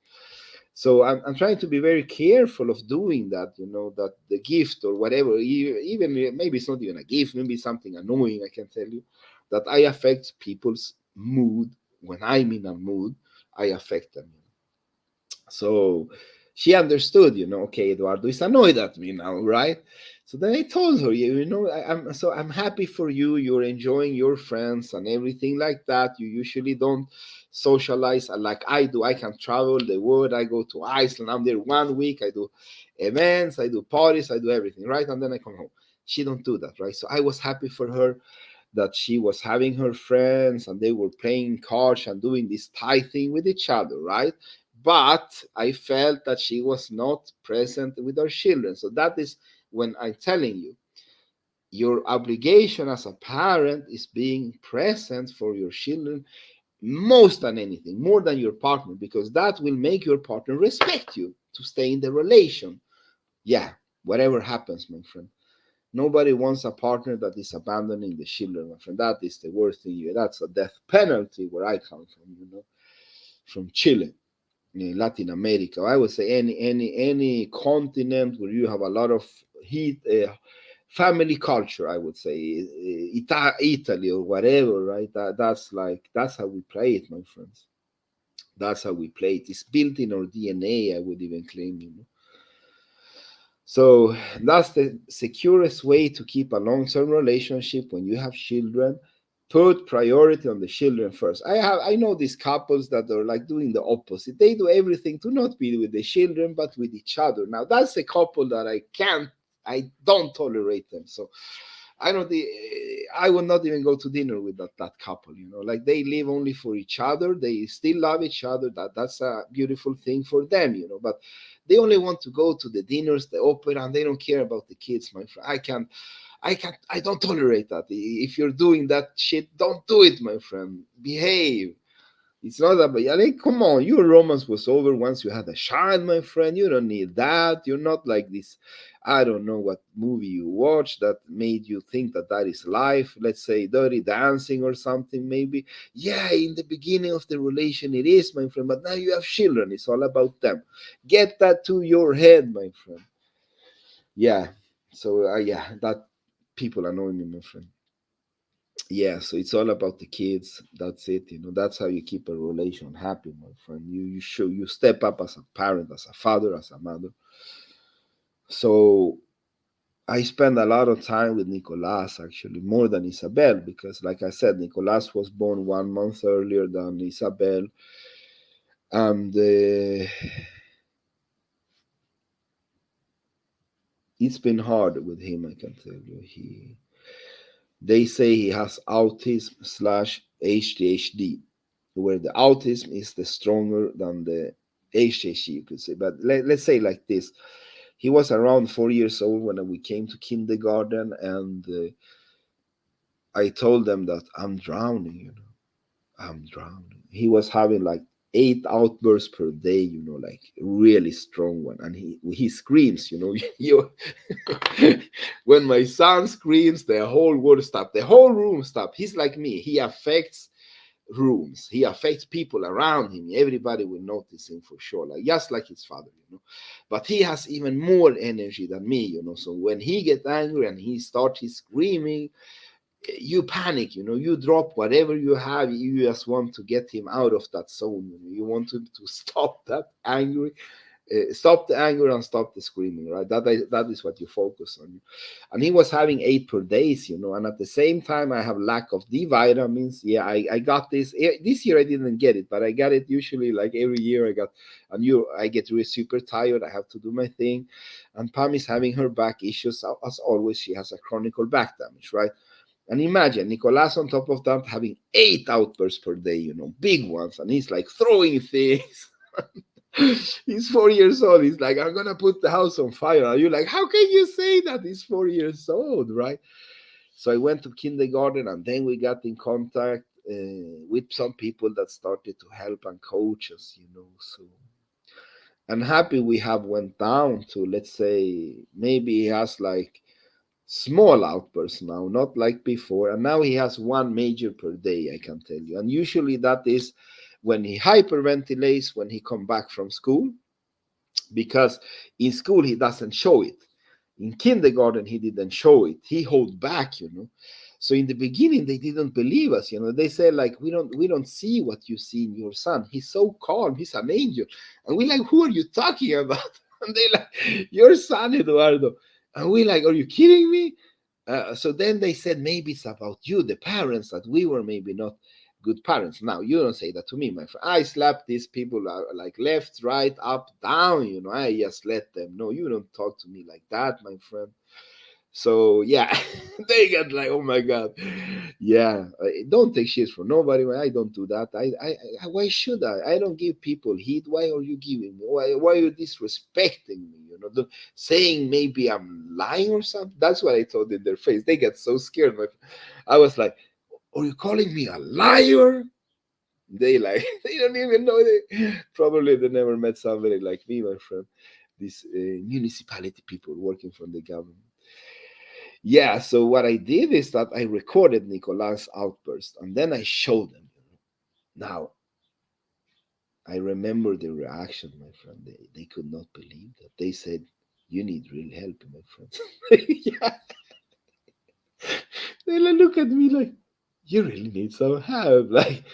So I'm trying to be very careful of doing that, you know, that the gift or whatever, even maybe it's not even a gift, maybe something annoying, I can tell you, that I affect people's mood. When I'm in a mood, I affect them. So she understood, you know, okay, Eduardo is annoyed at me now, right? So then I told her, you know, I'm happy for you. You're enjoying your friends and everything like that. You usually don't socialize like I do. I can travel the world. I go to Iceland. I'm there 1 week. I do events. I do parties. I do everything, right? And then I come home. She don't do that, right? So I was happy for her that she was having her friends and they were playing cards and doing this tie thing with each other, right? But I felt that she was not present with her children. So that is when I'm telling you, your obligation as a parent is being present for your children most than anything, more than your partner, because that will make your partner respect you to stay in the relation. Yeah, whatever happens, my friend. Nobody wants a partner that is abandoning the children, my friend. That is the worst thing. That's a death penalty where I come from, you know, from Chile, in Latin America. I would say any continent where you have a lot of heat, family culture. I would say Italy or whatever, right? That's how we play it, my friends. That's how we play it. It's built in our DNA. I would even claim, you know. So that's the securest way to keep a long-term relationship when you have children. Put priority on the children first. I know these couples that are like doing the opposite. They do everything to not be with the children but with each other. Now that's a couple that I don't tolerate them. So I don't. I would not even go to dinner with that couple. You know, like they live only for each other. They still love each other. That's a beautiful thing for them. You know, but they only want to go to the dinners, the opera, and they don't care about the kids. My friend, I don't tolerate that. If you're doing that shit, don't do it, my friend. Behave. It's not about, I mean, come on, your romance was over once you had a child, my friend. You don't need that. You're not like this. I don't know what movie you watched that made you think that that is life. Let's say Dirty Dancing or something, maybe. Yeah, in the beginning of the relation, it is, my friend. But now you have children. It's all about them. Get that to your head, my friend. Yeah. So, yeah, that people annoy me, my friend. Yeah, so it's all about the kids. That's it. You know, that's how you keep a relation happy, my friend. You step up as a parent, as a father, as a mother. So I spend a lot of time with Nicolas, actually more than Isabel, because like I said, Nicolas was born 1 month earlier than Isabel, and it's been hard with him. I can tell you, they say he has autism slash ADHD, where the autism is the stronger than the ADHD, you could say. But let's say like this: he was around 4 years old when we came to kindergarten, and I told them that I'm drowning. You know, I'm drowning. He was having like 8 outbursts per day. You know, like really strong one, and he screams. You know, you when my son screams, the whole world stops. The whole room stops. He's like me. He affects rooms. He affects people around him. Everybody will notice him for sure, like just like his father, you know. But he has even more energy than me, you know. So when he gets angry and he starts his screaming, you panic, you know. You drop whatever you have. You just want to get him out of that zone. You know? You want him to stop that angry, stop the anger and stop the screaming, right? That is what you focus on. And he was having 8 per days, you know. And at the same time, I have lack of D vitamins. Yeah, I got this. This year I didn't get it, but I got it usually like every year. I get really super tired. I have to do my thing. And Pam is having her back issues as always. She has a chronic back damage, right? And imagine Nicolas on top of that having 8 outbursts per day, big ones, and he's like throwing things. He's 4 years old. He's like, I'm gonna put the house on fire. And you're like, how can you say that? He's 4 years old, right? So I went to kindergarten, and then we got in contact with some people that started to help and coach us. So I'm happy we have went down to, let's say, maybe he has like small outbursts now, not like before. And now he has one major per day, I can tell you. And usually that is when he hyperventilates when he come back from school, because in school he doesn't show it. In kindergarten he didn't show it. He hold back. So in the beginning they didn't believe us. They said like, we don't see what you see in your son. He's so calm. He's an angel. And we like, who are you talking about? And they like, your son, Eduardo. And we like, are you kidding me? So then they said, maybe it's about you, the parents, that we were maybe not good parents. Now, you don't say that to me, my friend. I slap these people like left, right, up, down. I just let them know. You don't talk to me like that, my friend. So yeah, they get like, oh my god, yeah. Don't take shit from nobody. I don't do that. Why should I? I don't give people heat. Why are you giving me? Why are you disrespecting me? Saying maybe I'm lying or something. That's what I told in their face. They get so scared. I was like, are you calling me a liar? They like, they don't even know. Probably they never met somebody like me, my friend. These municipality people working for the government. Yeah, so what I did is that I recorded Nicolas' outburst and then I showed them. Now, I remember the reaction, my friend. They could not believe that. They said, you need real help, my friend. Yeah. They look at me like, you really need some help. Like,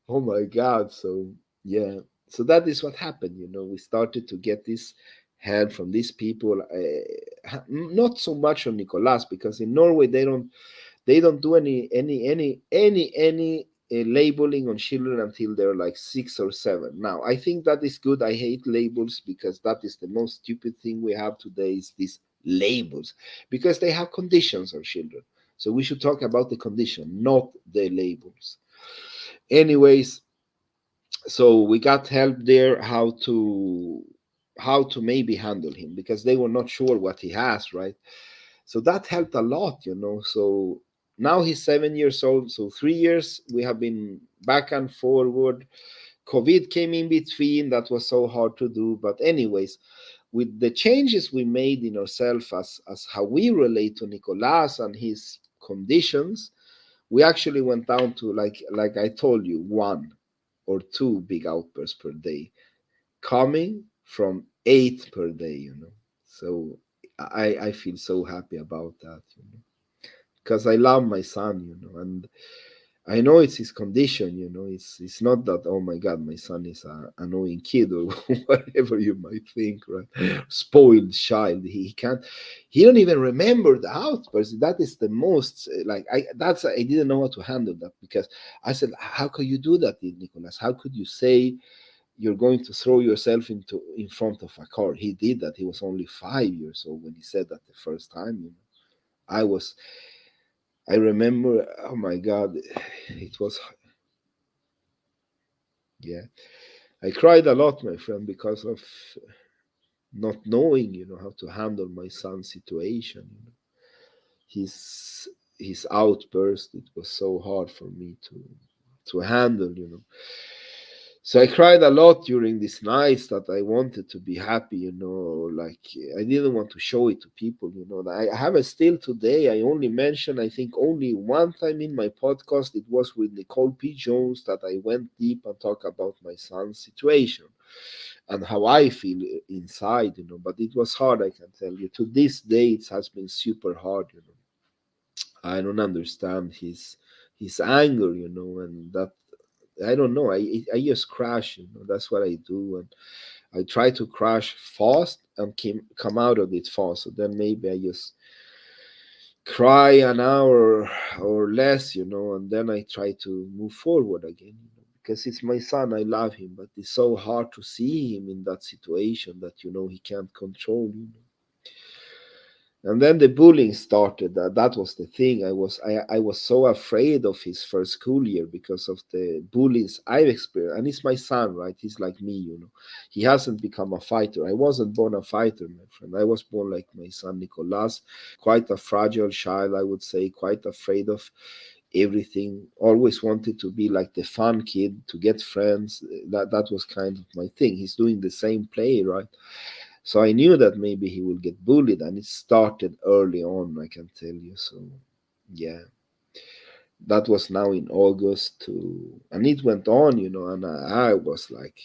oh my God. So, yeah. So that is what happened. We started to get this help from these people. Not so much on Nicolas, because in Norway they don't do any labeling on children until they're like 6 or 7. Now I think that is good. I hate labels, because that is the most stupid thing we have today, is these labels, because they have conditions on children. So we should talk about the condition, not the labels. Anyways, so we got help there how to maybe handle him, because they were not sure what he has, right? So that helped a lot. So now he's 7 years old. So 3 years we have been back and forward. COVID came in between. That was so hard to do. But anyways, with the changes we made in ourselves, as how we relate to Nicolas and his conditions, we actually went down to, like I told you, 1 or 2 big outbursts per day, coming from 8 per day. So I feel so happy about that, because I love my son, and I know it's his condition. It's not that, oh my God, my son is a annoying kid or whatever you might think, right? Spoiled child. He don't even remember the outburst. That is the most like I didn't know how to handle that, because I said, how could you do that, Nicolas? How could you say you're going to throw yourself in front of a car? He did that. He was only 5 years old when he said that the first time. I remember, oh my God, it was, yeah. I cried a lot, my friend, because of not knowing, how to handle my son's situation. His his outburst, it was so hard for me to handle. So I cried a lot during these nights, that I wanted to be happy. Like I didn't want to show it to people. I have it still today. I only mentioned, I think, only one time in my podcast. It was with Nicole P. Jones, that I went deep and talked about my son's situation and how I feel inside. But it was hard, I can tell you. To this day, it has been super hard. I don't understand his anger, and that I don't know. I just crash. That's what I do, and I try to crash fast and come out of it fast. So then maybe I just cry an hour or less, and then I try to move forward again. Because it's my son, I love him, but it's so hard to see him in that situation that he can't control. And then the bullying started. That was the thing. I was so afraid of his first school year because of the bullies I've experienced. And he's my son, right? He's like me, you know. He hasn't become a fighter. I wasn't born a fighter, my friend. I was born like my son Nicolas, quite a fragile child, I would say, quite afraid of everything. Always wanted to be like the fun kid, to get friends. That was kind of my thing. He's doing the same play, right? So I knew that maybe he will get bullied, and it started early on, I can tell you. So, yeah, that was now in August to, and it went on, you know, and I was like,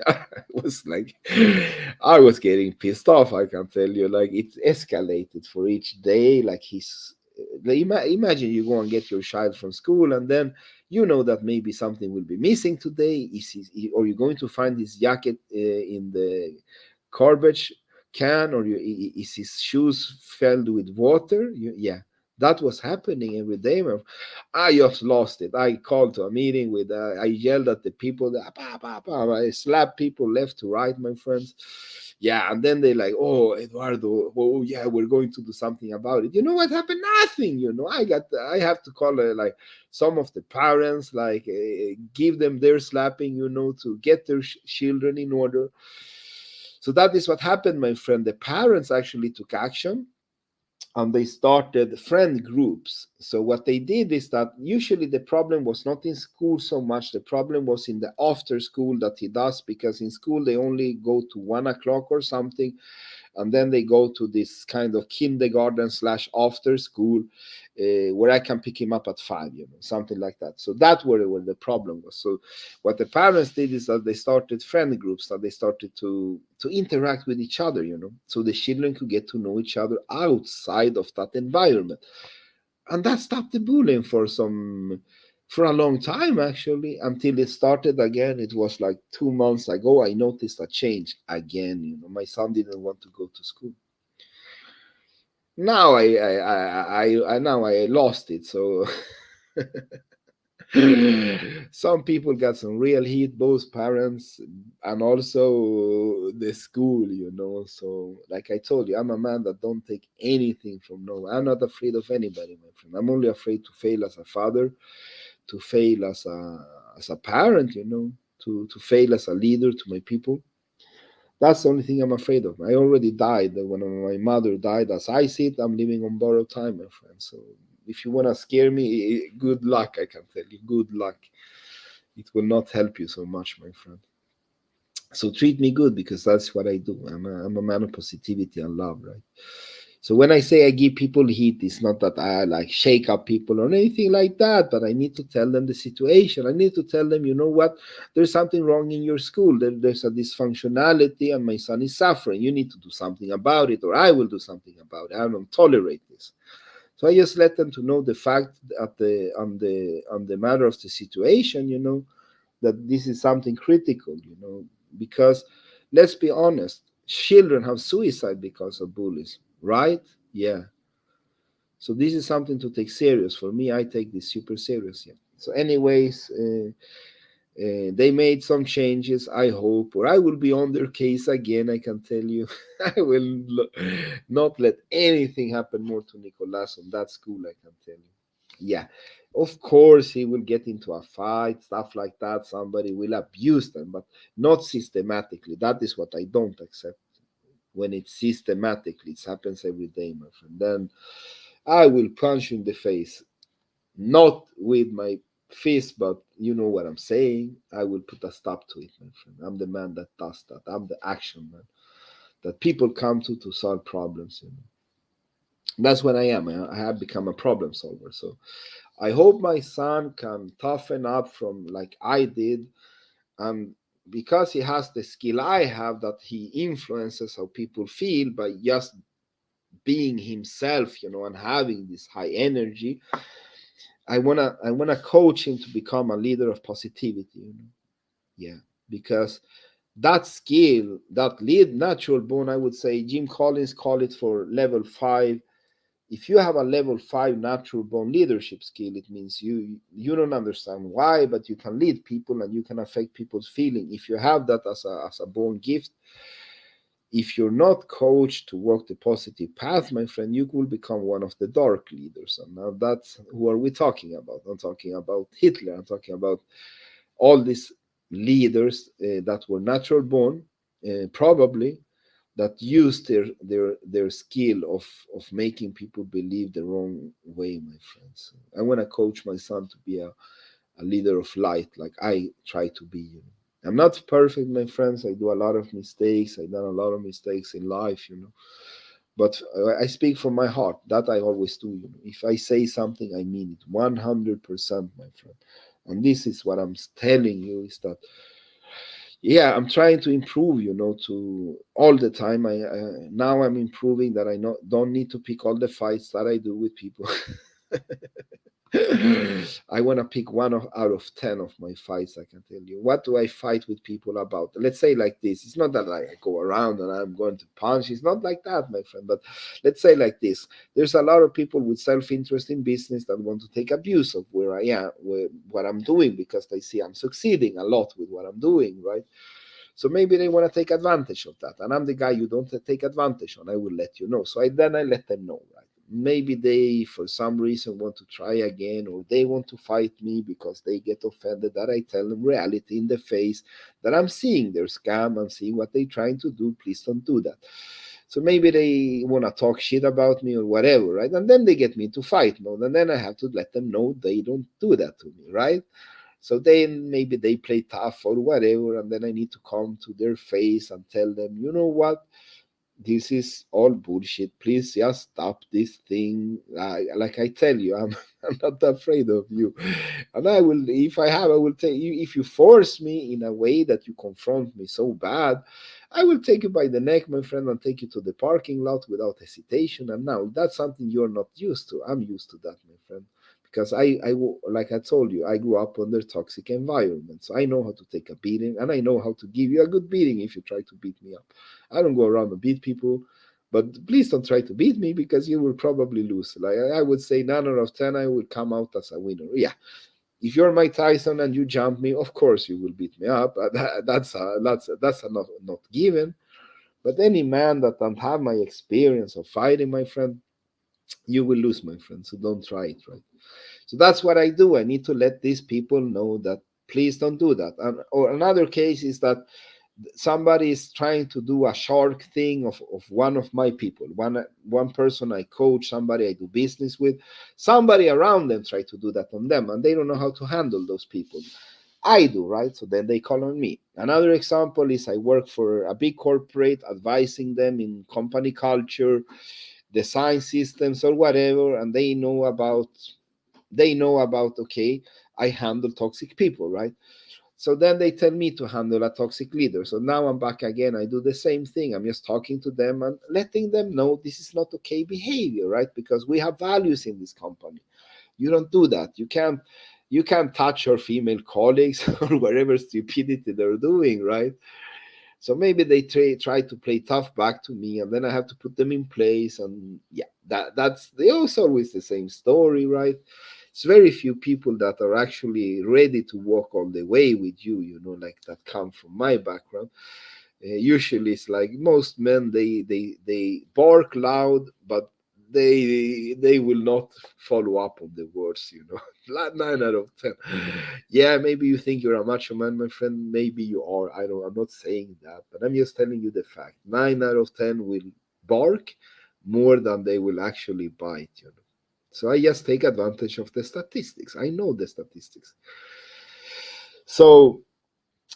I was like, I was getting pissed off, I can tell you. Like, it escalated for each day. Like, imagine you go and get your child from school, and then you know that maybe something will be missing today. Or you're going to find his jacket in the garbage can, or is his shoes filled with water? Yeah, that was happening every day. I just lost it. I called to a meeting with, I yelled at the people, I slapped people left to right, my friends. Yeah, and then they like, oh, Eduardo, oh yeah, we're going to do something about it. You know what happened? Nothing. You know, I have to call like some of the parents, like give them their slapping, you know, to get their children in order. So that is what happened, my friend. The parents actually took action, and they started friend groups. So what they did is that usually the problem was not in school so much. The problem was in the after school that he does, because in school they only go to 1 o'clock or something, and then they go to this kind of kindergarten slash after school, where I can pick him up at 5, you know, something like that. So that where the problem was. So what the parents did is that they started friend groups, that they started to interact with each other, you know, so the children could get to know each other outside of that environment. And that stopped the bullying for a long time, actually, until it started again. It was like 2 months ago. I noticed a change again. You know, my son didn't want to go to school. Now I now I lost it. So some people got some real heat, both parents and also the school, you know. So like I told you, I'm a man that don't take anything from no one. I'm not afraid of anybody, my friend. I'm only afraid to fail as a father, to fail as a parent, you know, to fail as a leader to my people. That's the only thing I'm afraid of. I already died. When my mother died, as I see it, I'm living on borrowed time, my friend. So if you want to scare me, good luck, I can tell you. Good luck. It will not help you so much, my friend. So treat me good, because that's what I do. I'm a man of positivity and love, right? So when I say I give people heat, it's not that I like shake up people or anything like that, but I need to tell them the situation. I need to tell them, you know what, there's something wrong in your school. There's a dysfunctionality, and my son is suffering. You need to do something about it, or I will do something about it. I don't tolerate this. So I just let them to know the fact at the matter of the situation, you know, that this is something critical, you know, because let's be honest, children have suicide because of bullies, right? Yeah. So this is something to take serious. For me, I take this super serious. Yeah. So, anyways, they made some changes, I hope, or I will be on their case again. I can tell you, I will not let anything happen more to Nicolas on that school. I can tell you. Yeah, of course he will get into a fight, stuff like that. Somebody will abuse them, but not systematically. That is what I don't accept. When it's systematically, it happens every day, my friend. Then I will punch you in the face, not with my fist, but you know what I'm saying. I will put a stop to it, my friend. I'm the man that does that. I'm the action man that people come to solve problems. You know, that's what I am. I have become a problem solver. So I hope my son can toughen up from like I did, and because he has the skill I have, that he influences how people feel by just being himself, you know, and having this high energy. I wanna coach him to become a leader of positivity, you know. Yeah, because that skill, that lead natural born, I would say Jim Collins call it for level 5. If you have a level 5 natural born leadership skill, it means you don't understand why, but you can lead people and you can affect people's feeling. If you have that as a born gift, if you're not coached to walk the positive path, my friend, you will become one of the dark leaders. And now that's who are we talking about? I'm talking about Hitler. I'm talking about all these leaders that were natural born, probably, that used their skill of making people believe the wrong way, my friends. I want to coach my son to be a leader of light, like I try to be. I'm not perfect, my friends. I do a lot of mistakes. I've done a lot of mistakes in life, But I speak from my heart. That I always do. If I say something, I mean it 100%, my friend. And this is what I'm telling you is that, yeah, I'm trying to improve, to all the time. Now I'm improving that don't need to pick all the fights that I do with people. I want to pick out of 10 of my fights. I can tell you. What do I fight with people about? Let's say like this. It's not that I go around and I'm going to punch. It's not like that, my friend. But let's say like this. There's a lot of people with self-interest in business that want to take abuse of where I am, what I'm doing, because they see I'm succeeding a lot with what I'm doing, right? So maybe they want to take advantage of that. And I'm the guy you don't take advantage on. I will let you know. So then I let them know, right? Maybe they, for some reason, want to try again, or they want to fight me because they get offended that I tell them reality in the face, that I'm seeing their scam, I'm seeing what they're trying to do. Please don't do that. So maybe they want to talk shit about me or whatever, right? And then they get me into fight mode. And then I have to let them know they don't do that to me, right? So then maybe they play tough or whatever, and then I need to come to their face and tell them, you know what? This is all bullshit. Please just stop this thing. Like I tell you, I'm not afraid of you. And I will, if I have, I will tell you, if you force me in a way that you confront me so bad, I will take you by the neck, my friend, and take you to the parking lot without hesitation. And now that's something you're not used to. I'm used to that, my friend, because like I told you, I grew up under toxic environment, so I know how to take a beating, and I know how to give you a good beating if you try to beat me up. I don't go around and beat people, but please don't try to beat me, because you will probably lose. Like I would say, 9 out of 10, I will come out as a winner. Yeah, if you're Mike Tyson and you jump me, of course you will beat me up. That's not given. But any man that don't have my experience of fighting, my friend, you will lose, my friend. So don't try it, right? So that's what I do. I need to let these people know that please don't do that. Or another case is that somebody is trying to do a shark thing of one of my people, one person I coach, somebody I do business with, somebody around them try to do that on them, and they don't know how to handle those people. I do, right? So then they call on me. Another example is I work for a big corporate, advising them in company culture, design systems, or whatever, and they know about, okay, I handle toxic people, right? So then they tell me to handle a toxic leader. So now I'm back again. I do the same thing. I'm just talking to them and letting them know this is not okay behavior, right? Because we have values in this company. You don't do that. You can't touch your female colleagues or whatever stupidity they're doing, right? So maybe they try to play tough back to me, and then I have to put them in place. And yeah, that's they also always the same story, right? It's very few people that are actually ready to walk all the way with you, like that come from my background. Usually, it's like most men, they bark loud, but they will not follow up on the words. Like 9 out of 10. Yeah, maybe you think you're a macho man, my friend. Maybe you are. I'm not saying that, but I'm just telling you the fact. 9 out of 10 will bark more than they will actually bite. So I just take advantage of the statistics. I know the statistics. So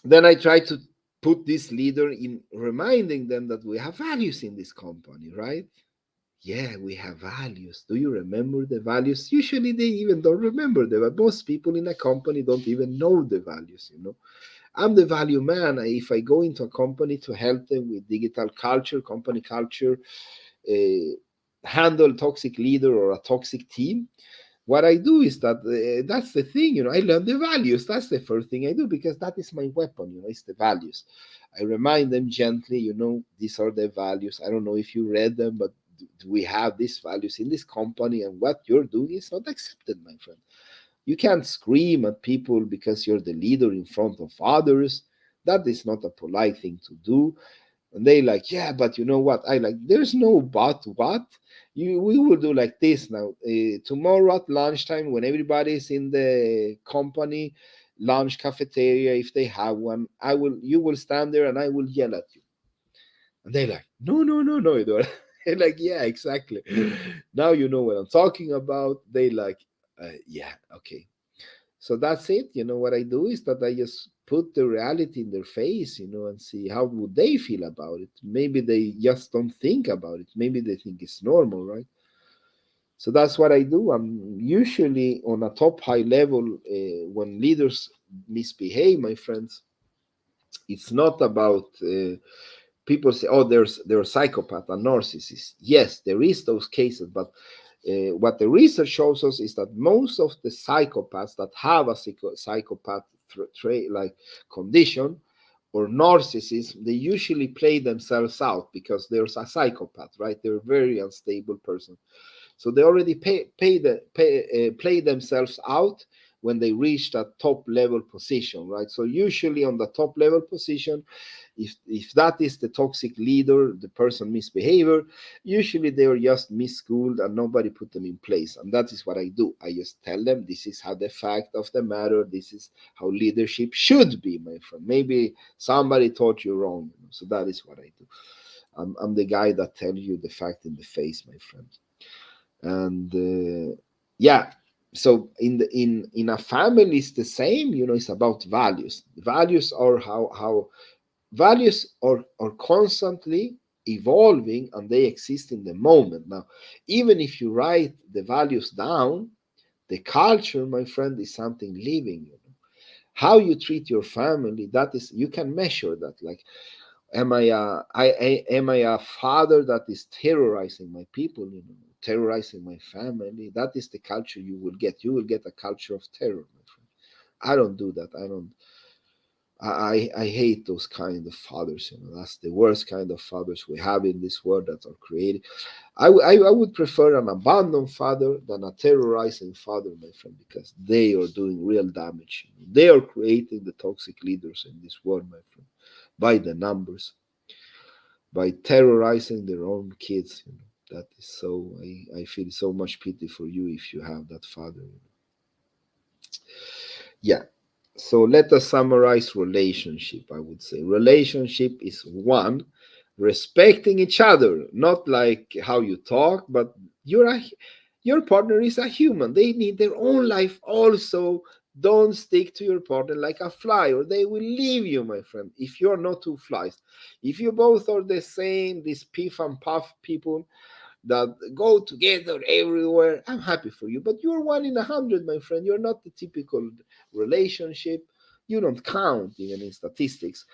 then I try to put this leader in reminding them that we have values in this company, right? Yeah, we have values. Do you remember the values? Usually they even don't remember them, but most people in a company don't even know the values. I'm the value man. If I go into a company to help them with digital culture, company culture, handle toxic leader or a toxic team, what I do is that that's the thing. I learn the values. That's the first thing I do, because that is my weapon. It's the values. I remind them gently, these are the values. I don't know if you read them, but we have these values in this company, and what you're doing is not accepted, my friend. You can't scream at people because you're the leader in front of others. That is not a polite thing to do. And they like, yeah, but you know what? I like, there's no but what. We will do like this now. Tomorrow at lunchtime, when everybody's in the company lunch cafeteria, if they have one, you will stand there and I will yell at you. And they're like, no, no, no, no, Eduardo. And like, yeah, exactly. Now you know what I'm talking about. They like, yeah, okay. So that's it. What I do is that I just put the reality in their face, and see how would they feel about it. Maybe they just don't think about it. Maybe they think it's normal, right? So that's what I do. I'm usually on a top high level when leaders misbehave, my friends. It's not about people say, oh, they're a psychopath, a narcissist. Yes, there is those cases, but what the research shows us is that most of the psychopaths that have a psychopath trait like condition or narcissism, they usually play themselves out because there's a psychopath, right? They're a very unstable person. So they already play themselves out when they reach that top level position, right? So usually on the top level position, if that is the toxic leader, the person misbehavior, usually they are just misschooled and nobody put them in place. And that is what I do. I just tell them this is how the fact of the matter, this is how leadership should be, my friend. Maybe somebody taught you wrong. So that is what I do. I'm the guy that tells you the fact in the face, my friend. And yeah, so in a family it's the same. It's about values. Values are how values are constantly evolving, and they exist in the moment. Now, even if you write the values down, the culture, my friend, is something living. How you treat your family, that is, you can measure that. Like, am I a father that is terrorizing my people, terrorizing my family? That is the culture you will get. You will get a culture of terror, my friend. I don't do that. I hate those kind of fathers. That's the worst kind of fathers we have in this world that are created. I would prefer an abandoned father than a terrorizing father, my friend, because they are doing real damage. They are creating the toxic leaders in this world, my friend, by the numbers, by terrorizing their own kids. That is so. I feel so much pity for you if you have that father. Yeah. So let us summarize relationship. I would say relationship is one, respecting each other, not like how you talk, but your partner is a human. They need their own life also. Don't stick to your partner like a fly, or they will leave you, my friend. If you're not two flies, if you both are the same, these piff and puff people that go together everywhere, I'm happy for you. But you're 1 in 100, my friend. You're not the typical relationship. You don't count even in statistics.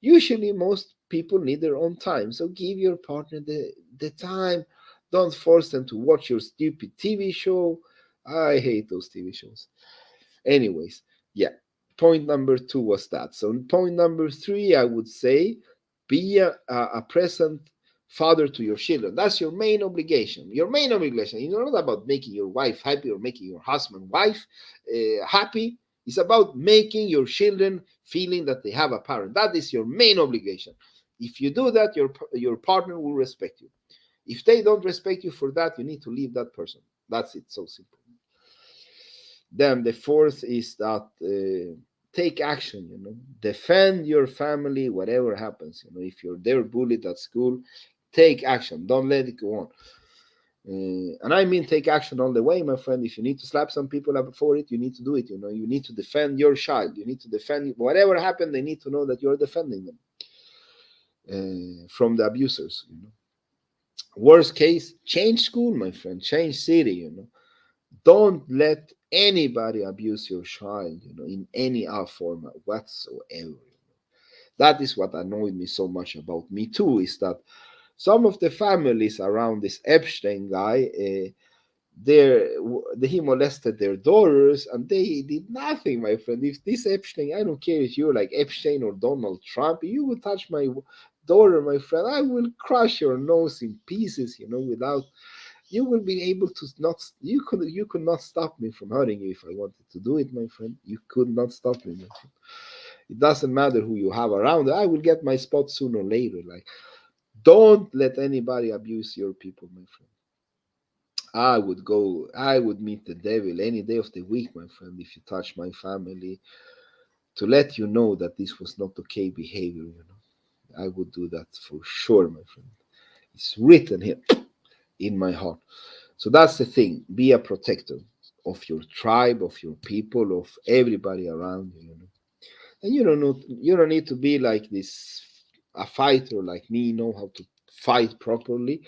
Usually, most people need their own time. So give your partner the time. Don't force them to watch your stupid TV show. I hate those TV shows. Anyways, yeah. Point number 2 was that. So point number 3, I would say, be a present father to your children. That's your main obligation. Your main obligation. It's not about making your wife happy or making your husband wife happy. It's about making your children feeling that they have a parent. That is your main obligation. If you do that, your partner will respect you. If they don't respect you for that, you need to leave that person. That's it. So simple. Then the fourth is that take action. Defend your family, whatever happens. If they're bullied at school, take action. Don't let it go on. And I mean take action all the way, my friend. If you need to slap some people up for it, you need to do it. You need to defend your child. You need to defend whatever happened. They need to know that you're defending them from the abusers. Worst case, change school, my friend. Change city. Don't let anybody abuse your child, in any format whatsoever. That is what annoyed me so much about Me Too, is that some of the families around this Epstein guy, he molested their daughters and they did nothing, my friend. If this Epstein, I don't care if you're like Epstein or Donald Trump, you will touch my daughter, my friend, I will crush your nose in pieces, without you will be able to not you could not stop me from hurting you if I wanted to do it, my friend. You could not stop me, my friend. doesn't matter who you have around. I will get my spot sooner or later. Like, don't let anybody abuse your people, my friend. I would meet the devil any day of the week, my friend, if you touch my family, to let you know that this was not okay behavior, I would do that for sure, my friend. It's written here in my heart. So that's the thing. Be a protector of your tribe, of your people, of everybody around you, And you don't need to be like this, a fighter like me, know how to fight properly.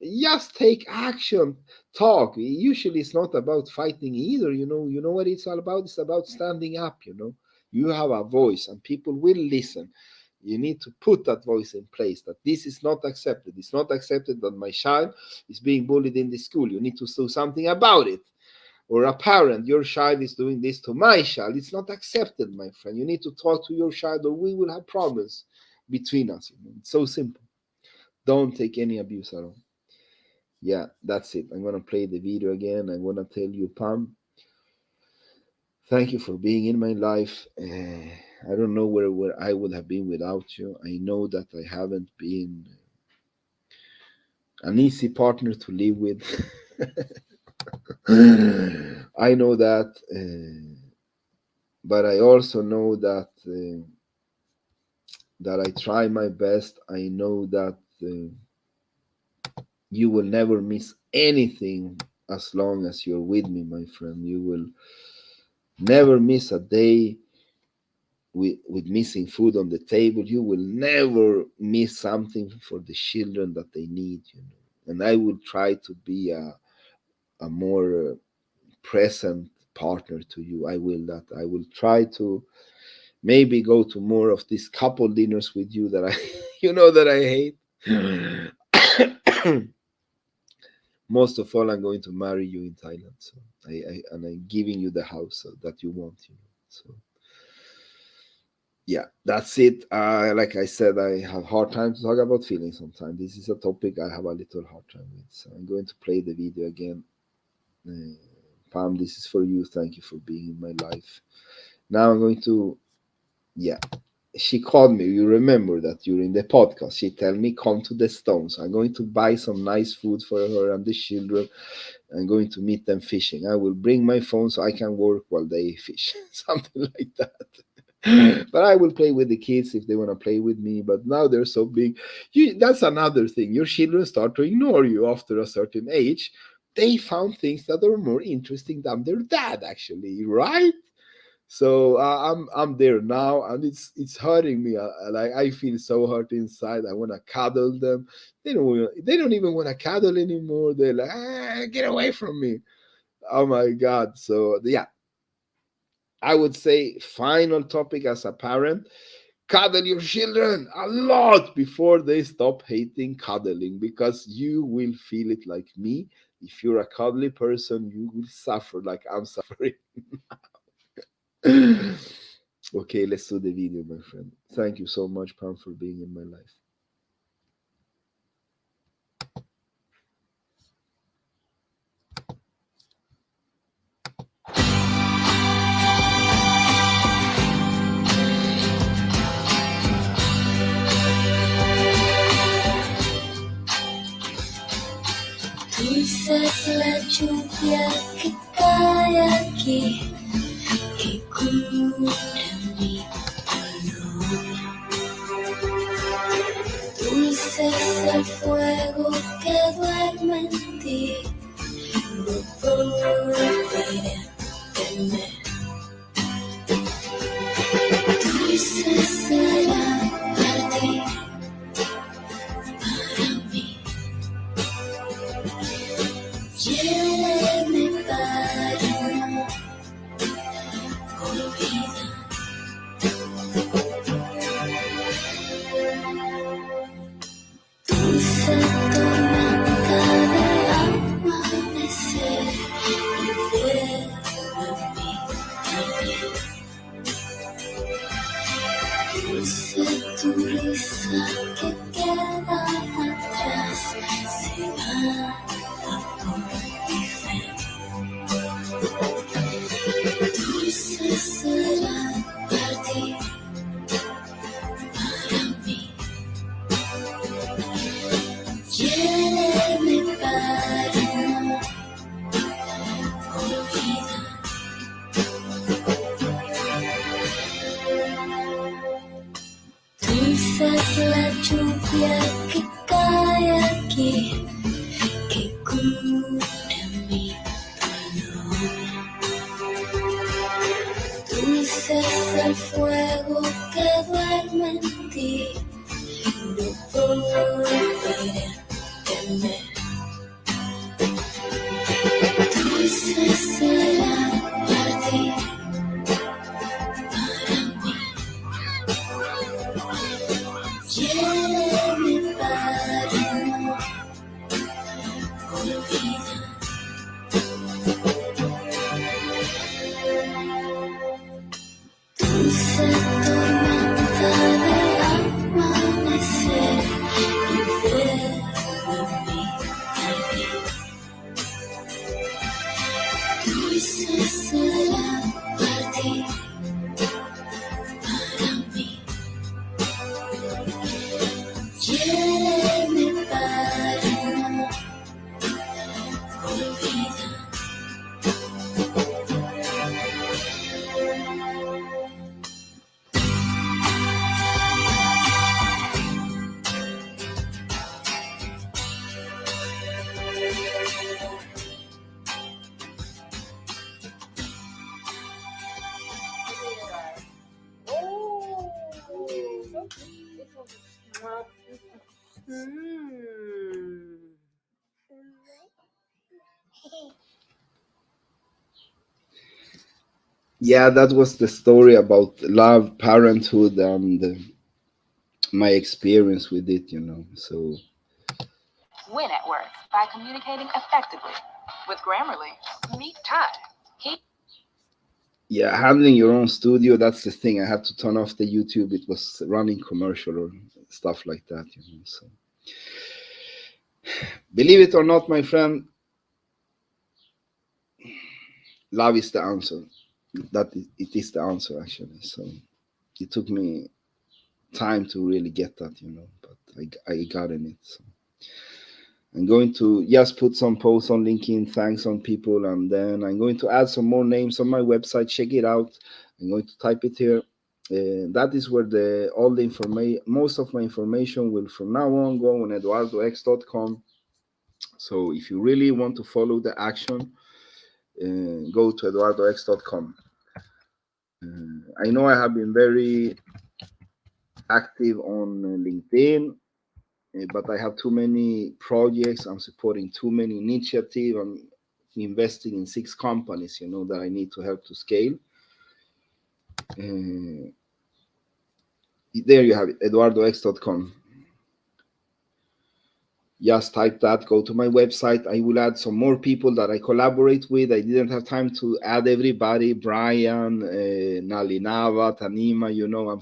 Just take action, talk. Usually it's not about fighting either, You know what it's all about? It's about standing up, You have a voice and people will listen. You need to put that voice in place, that this is not accepted. It's not accepted that my child is being bullied in the school. You need to do something about it. Or a parent, your child is doing this to my child. It's not accepted, my friend. You need to talk to your child or we will have problems between us. It's so simple. Don't take any abuse at all. Yeah, that's it. I'm going to play the video again. I want to tell you, Pam, thank you for being in my life. I don't know where I would have been without you. I know that I haven't been an easy partner to live with. I know that, but I also know that I try my best. I know that you will never miss anything as long as you're with me, my friend. You will never miss a day with missing food on the table. You will never miss something for the children that they need, And I will try to be a more present partner to you. I will try to maybe go to more of these couple dinners with you that I that I hate. Most of all, I'm going to marry you in Thailand. So I'm giving you the house that you want, So yeah, that's it. Like I said, I have hard time to talk about feelings sometimes. This is a topic I have a little hard time with. So I'm going to play the video again. Pam, this is for you. Thank you for being in my life. Now I'm going to, she called me. You remember that during the podcast, she told me, come to the Stones. I'm going to buy some nice food for her and the children. I'm going to meet them fishing. I will bring my phone so I can work while they fish. Something like that. But I will play with the kids if they want to play with me. But now they're so big. That's another thing. Your children start to ignore you after a certain age. They found things that are more interesting than their dad, actually, right? So I'm there now, and it's hurting me. Like, I feel so hurt inside. I want to cuddle them. They don't even want to cuddle anymore. They're like, get away from me. Oh my God. So yeah, I would say final topic as a parent: cuddle your children a lot before they stop hating cuddling, because you will feel it like me. If you're a cuddly person, you will suffer like I'm suffering. Okay, let's do the video, my friend. Thank you so much, Pam, for being in my life. Dulce es la lluvia que cae aquí y cubre mi dolor. Dulce es el fuego que duerme en ti, no volveré a temer. Dulce será partir para mí. Llévame para no olvidar. Dulce tormenta de amanecer, invierno en mí también. Dulce tu risa que queda atrás, se va por mi fe. Dulce será partir la lluvia que cae aquí, que cura mi dolor. Dulce es el fuego que duerme en ti, no volveré a temer. Dulce será partir para mí. Llévame para no olvidar. Dulce tormenta del amanecer, envuelve mi alma. Dulce será partir para mí. Llévame para no olvidar. Yeah, that was the story about love, parenthood, and my experience with it, you know. So Win at work by communicating effectively. With Grammarly, meet Ty. yeah, handling your own studio, that's the thing. I had to turn off the YouTube. It was running commercial or stuff like that, you know. So believe it or not, my friend, love is the answer. It is the answer actually. So it took me time to really get that, you know, but I got in it. So I'm going to just put some posts on LinkedIn, thanks on people, and then I'm going to add some more names on my website. Check it out. I'm going to type it here. That is where all the information, most of my information will from now on go on eduardox.com. So if you really want to follow the action, go to eduardox.com. I know I have been very active on LinkedIn, but I have too many projects. I'm supporting too many initiatives. I'm investing in 6 companies, you know, that I need to help to scale. There you have it, eduardox.com. Just type that, go to my website. I will add some more people that I collaborate with. I didn't have time to add everybody, Brian, Nalinava, Tanima, you know.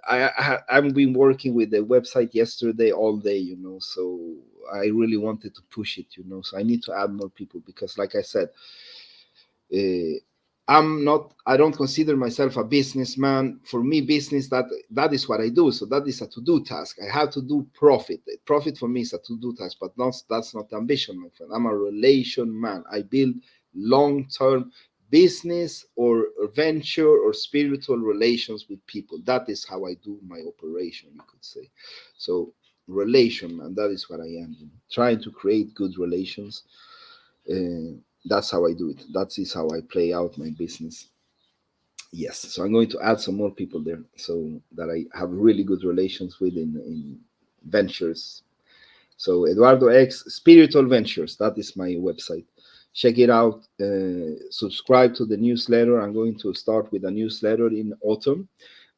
I've been working with the website yesterday all day, you know, so I really wanted to push it, you know, so I need to add more people because like I said, I don't consider myself a businessman. For me, business, that is what I do. So that is a to-do task. I have to do profit. Profit for me is a to-do task, but that's not ambition, my friend. I'm a relation man. I build long-term business or venture or spiritual relations with people. That is how I do my operation, you could say. So relation, man, that is what I am, you know, trying to create good relations. That's how I do it. That is how I play out my business. Yes, so I'm going to add some more people there so that I have really good relations with in ventures. So Eduardo X Spiritual Ventures, that is my website. Check it out. Subscribe to the newsletter. I'm going to start with a newsletter in autumn.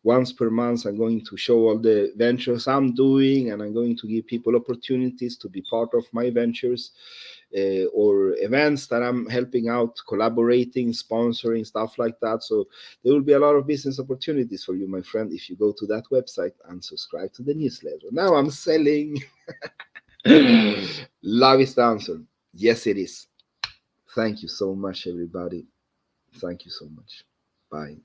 Once per month, I'm going to show all the ventures I'm doing, and I'm going to give people opportunities to be part of my ventures or events that I'm helping out, collaborating, sponsoring, stuff like that. So there will be a lot of business opportunities for you, my friend, if you go to that website and subscribe to the newsletter. Now I'm selling. Love is the answer. Yes, it is. Thank you so much, everybody. Thank you so much. Bye.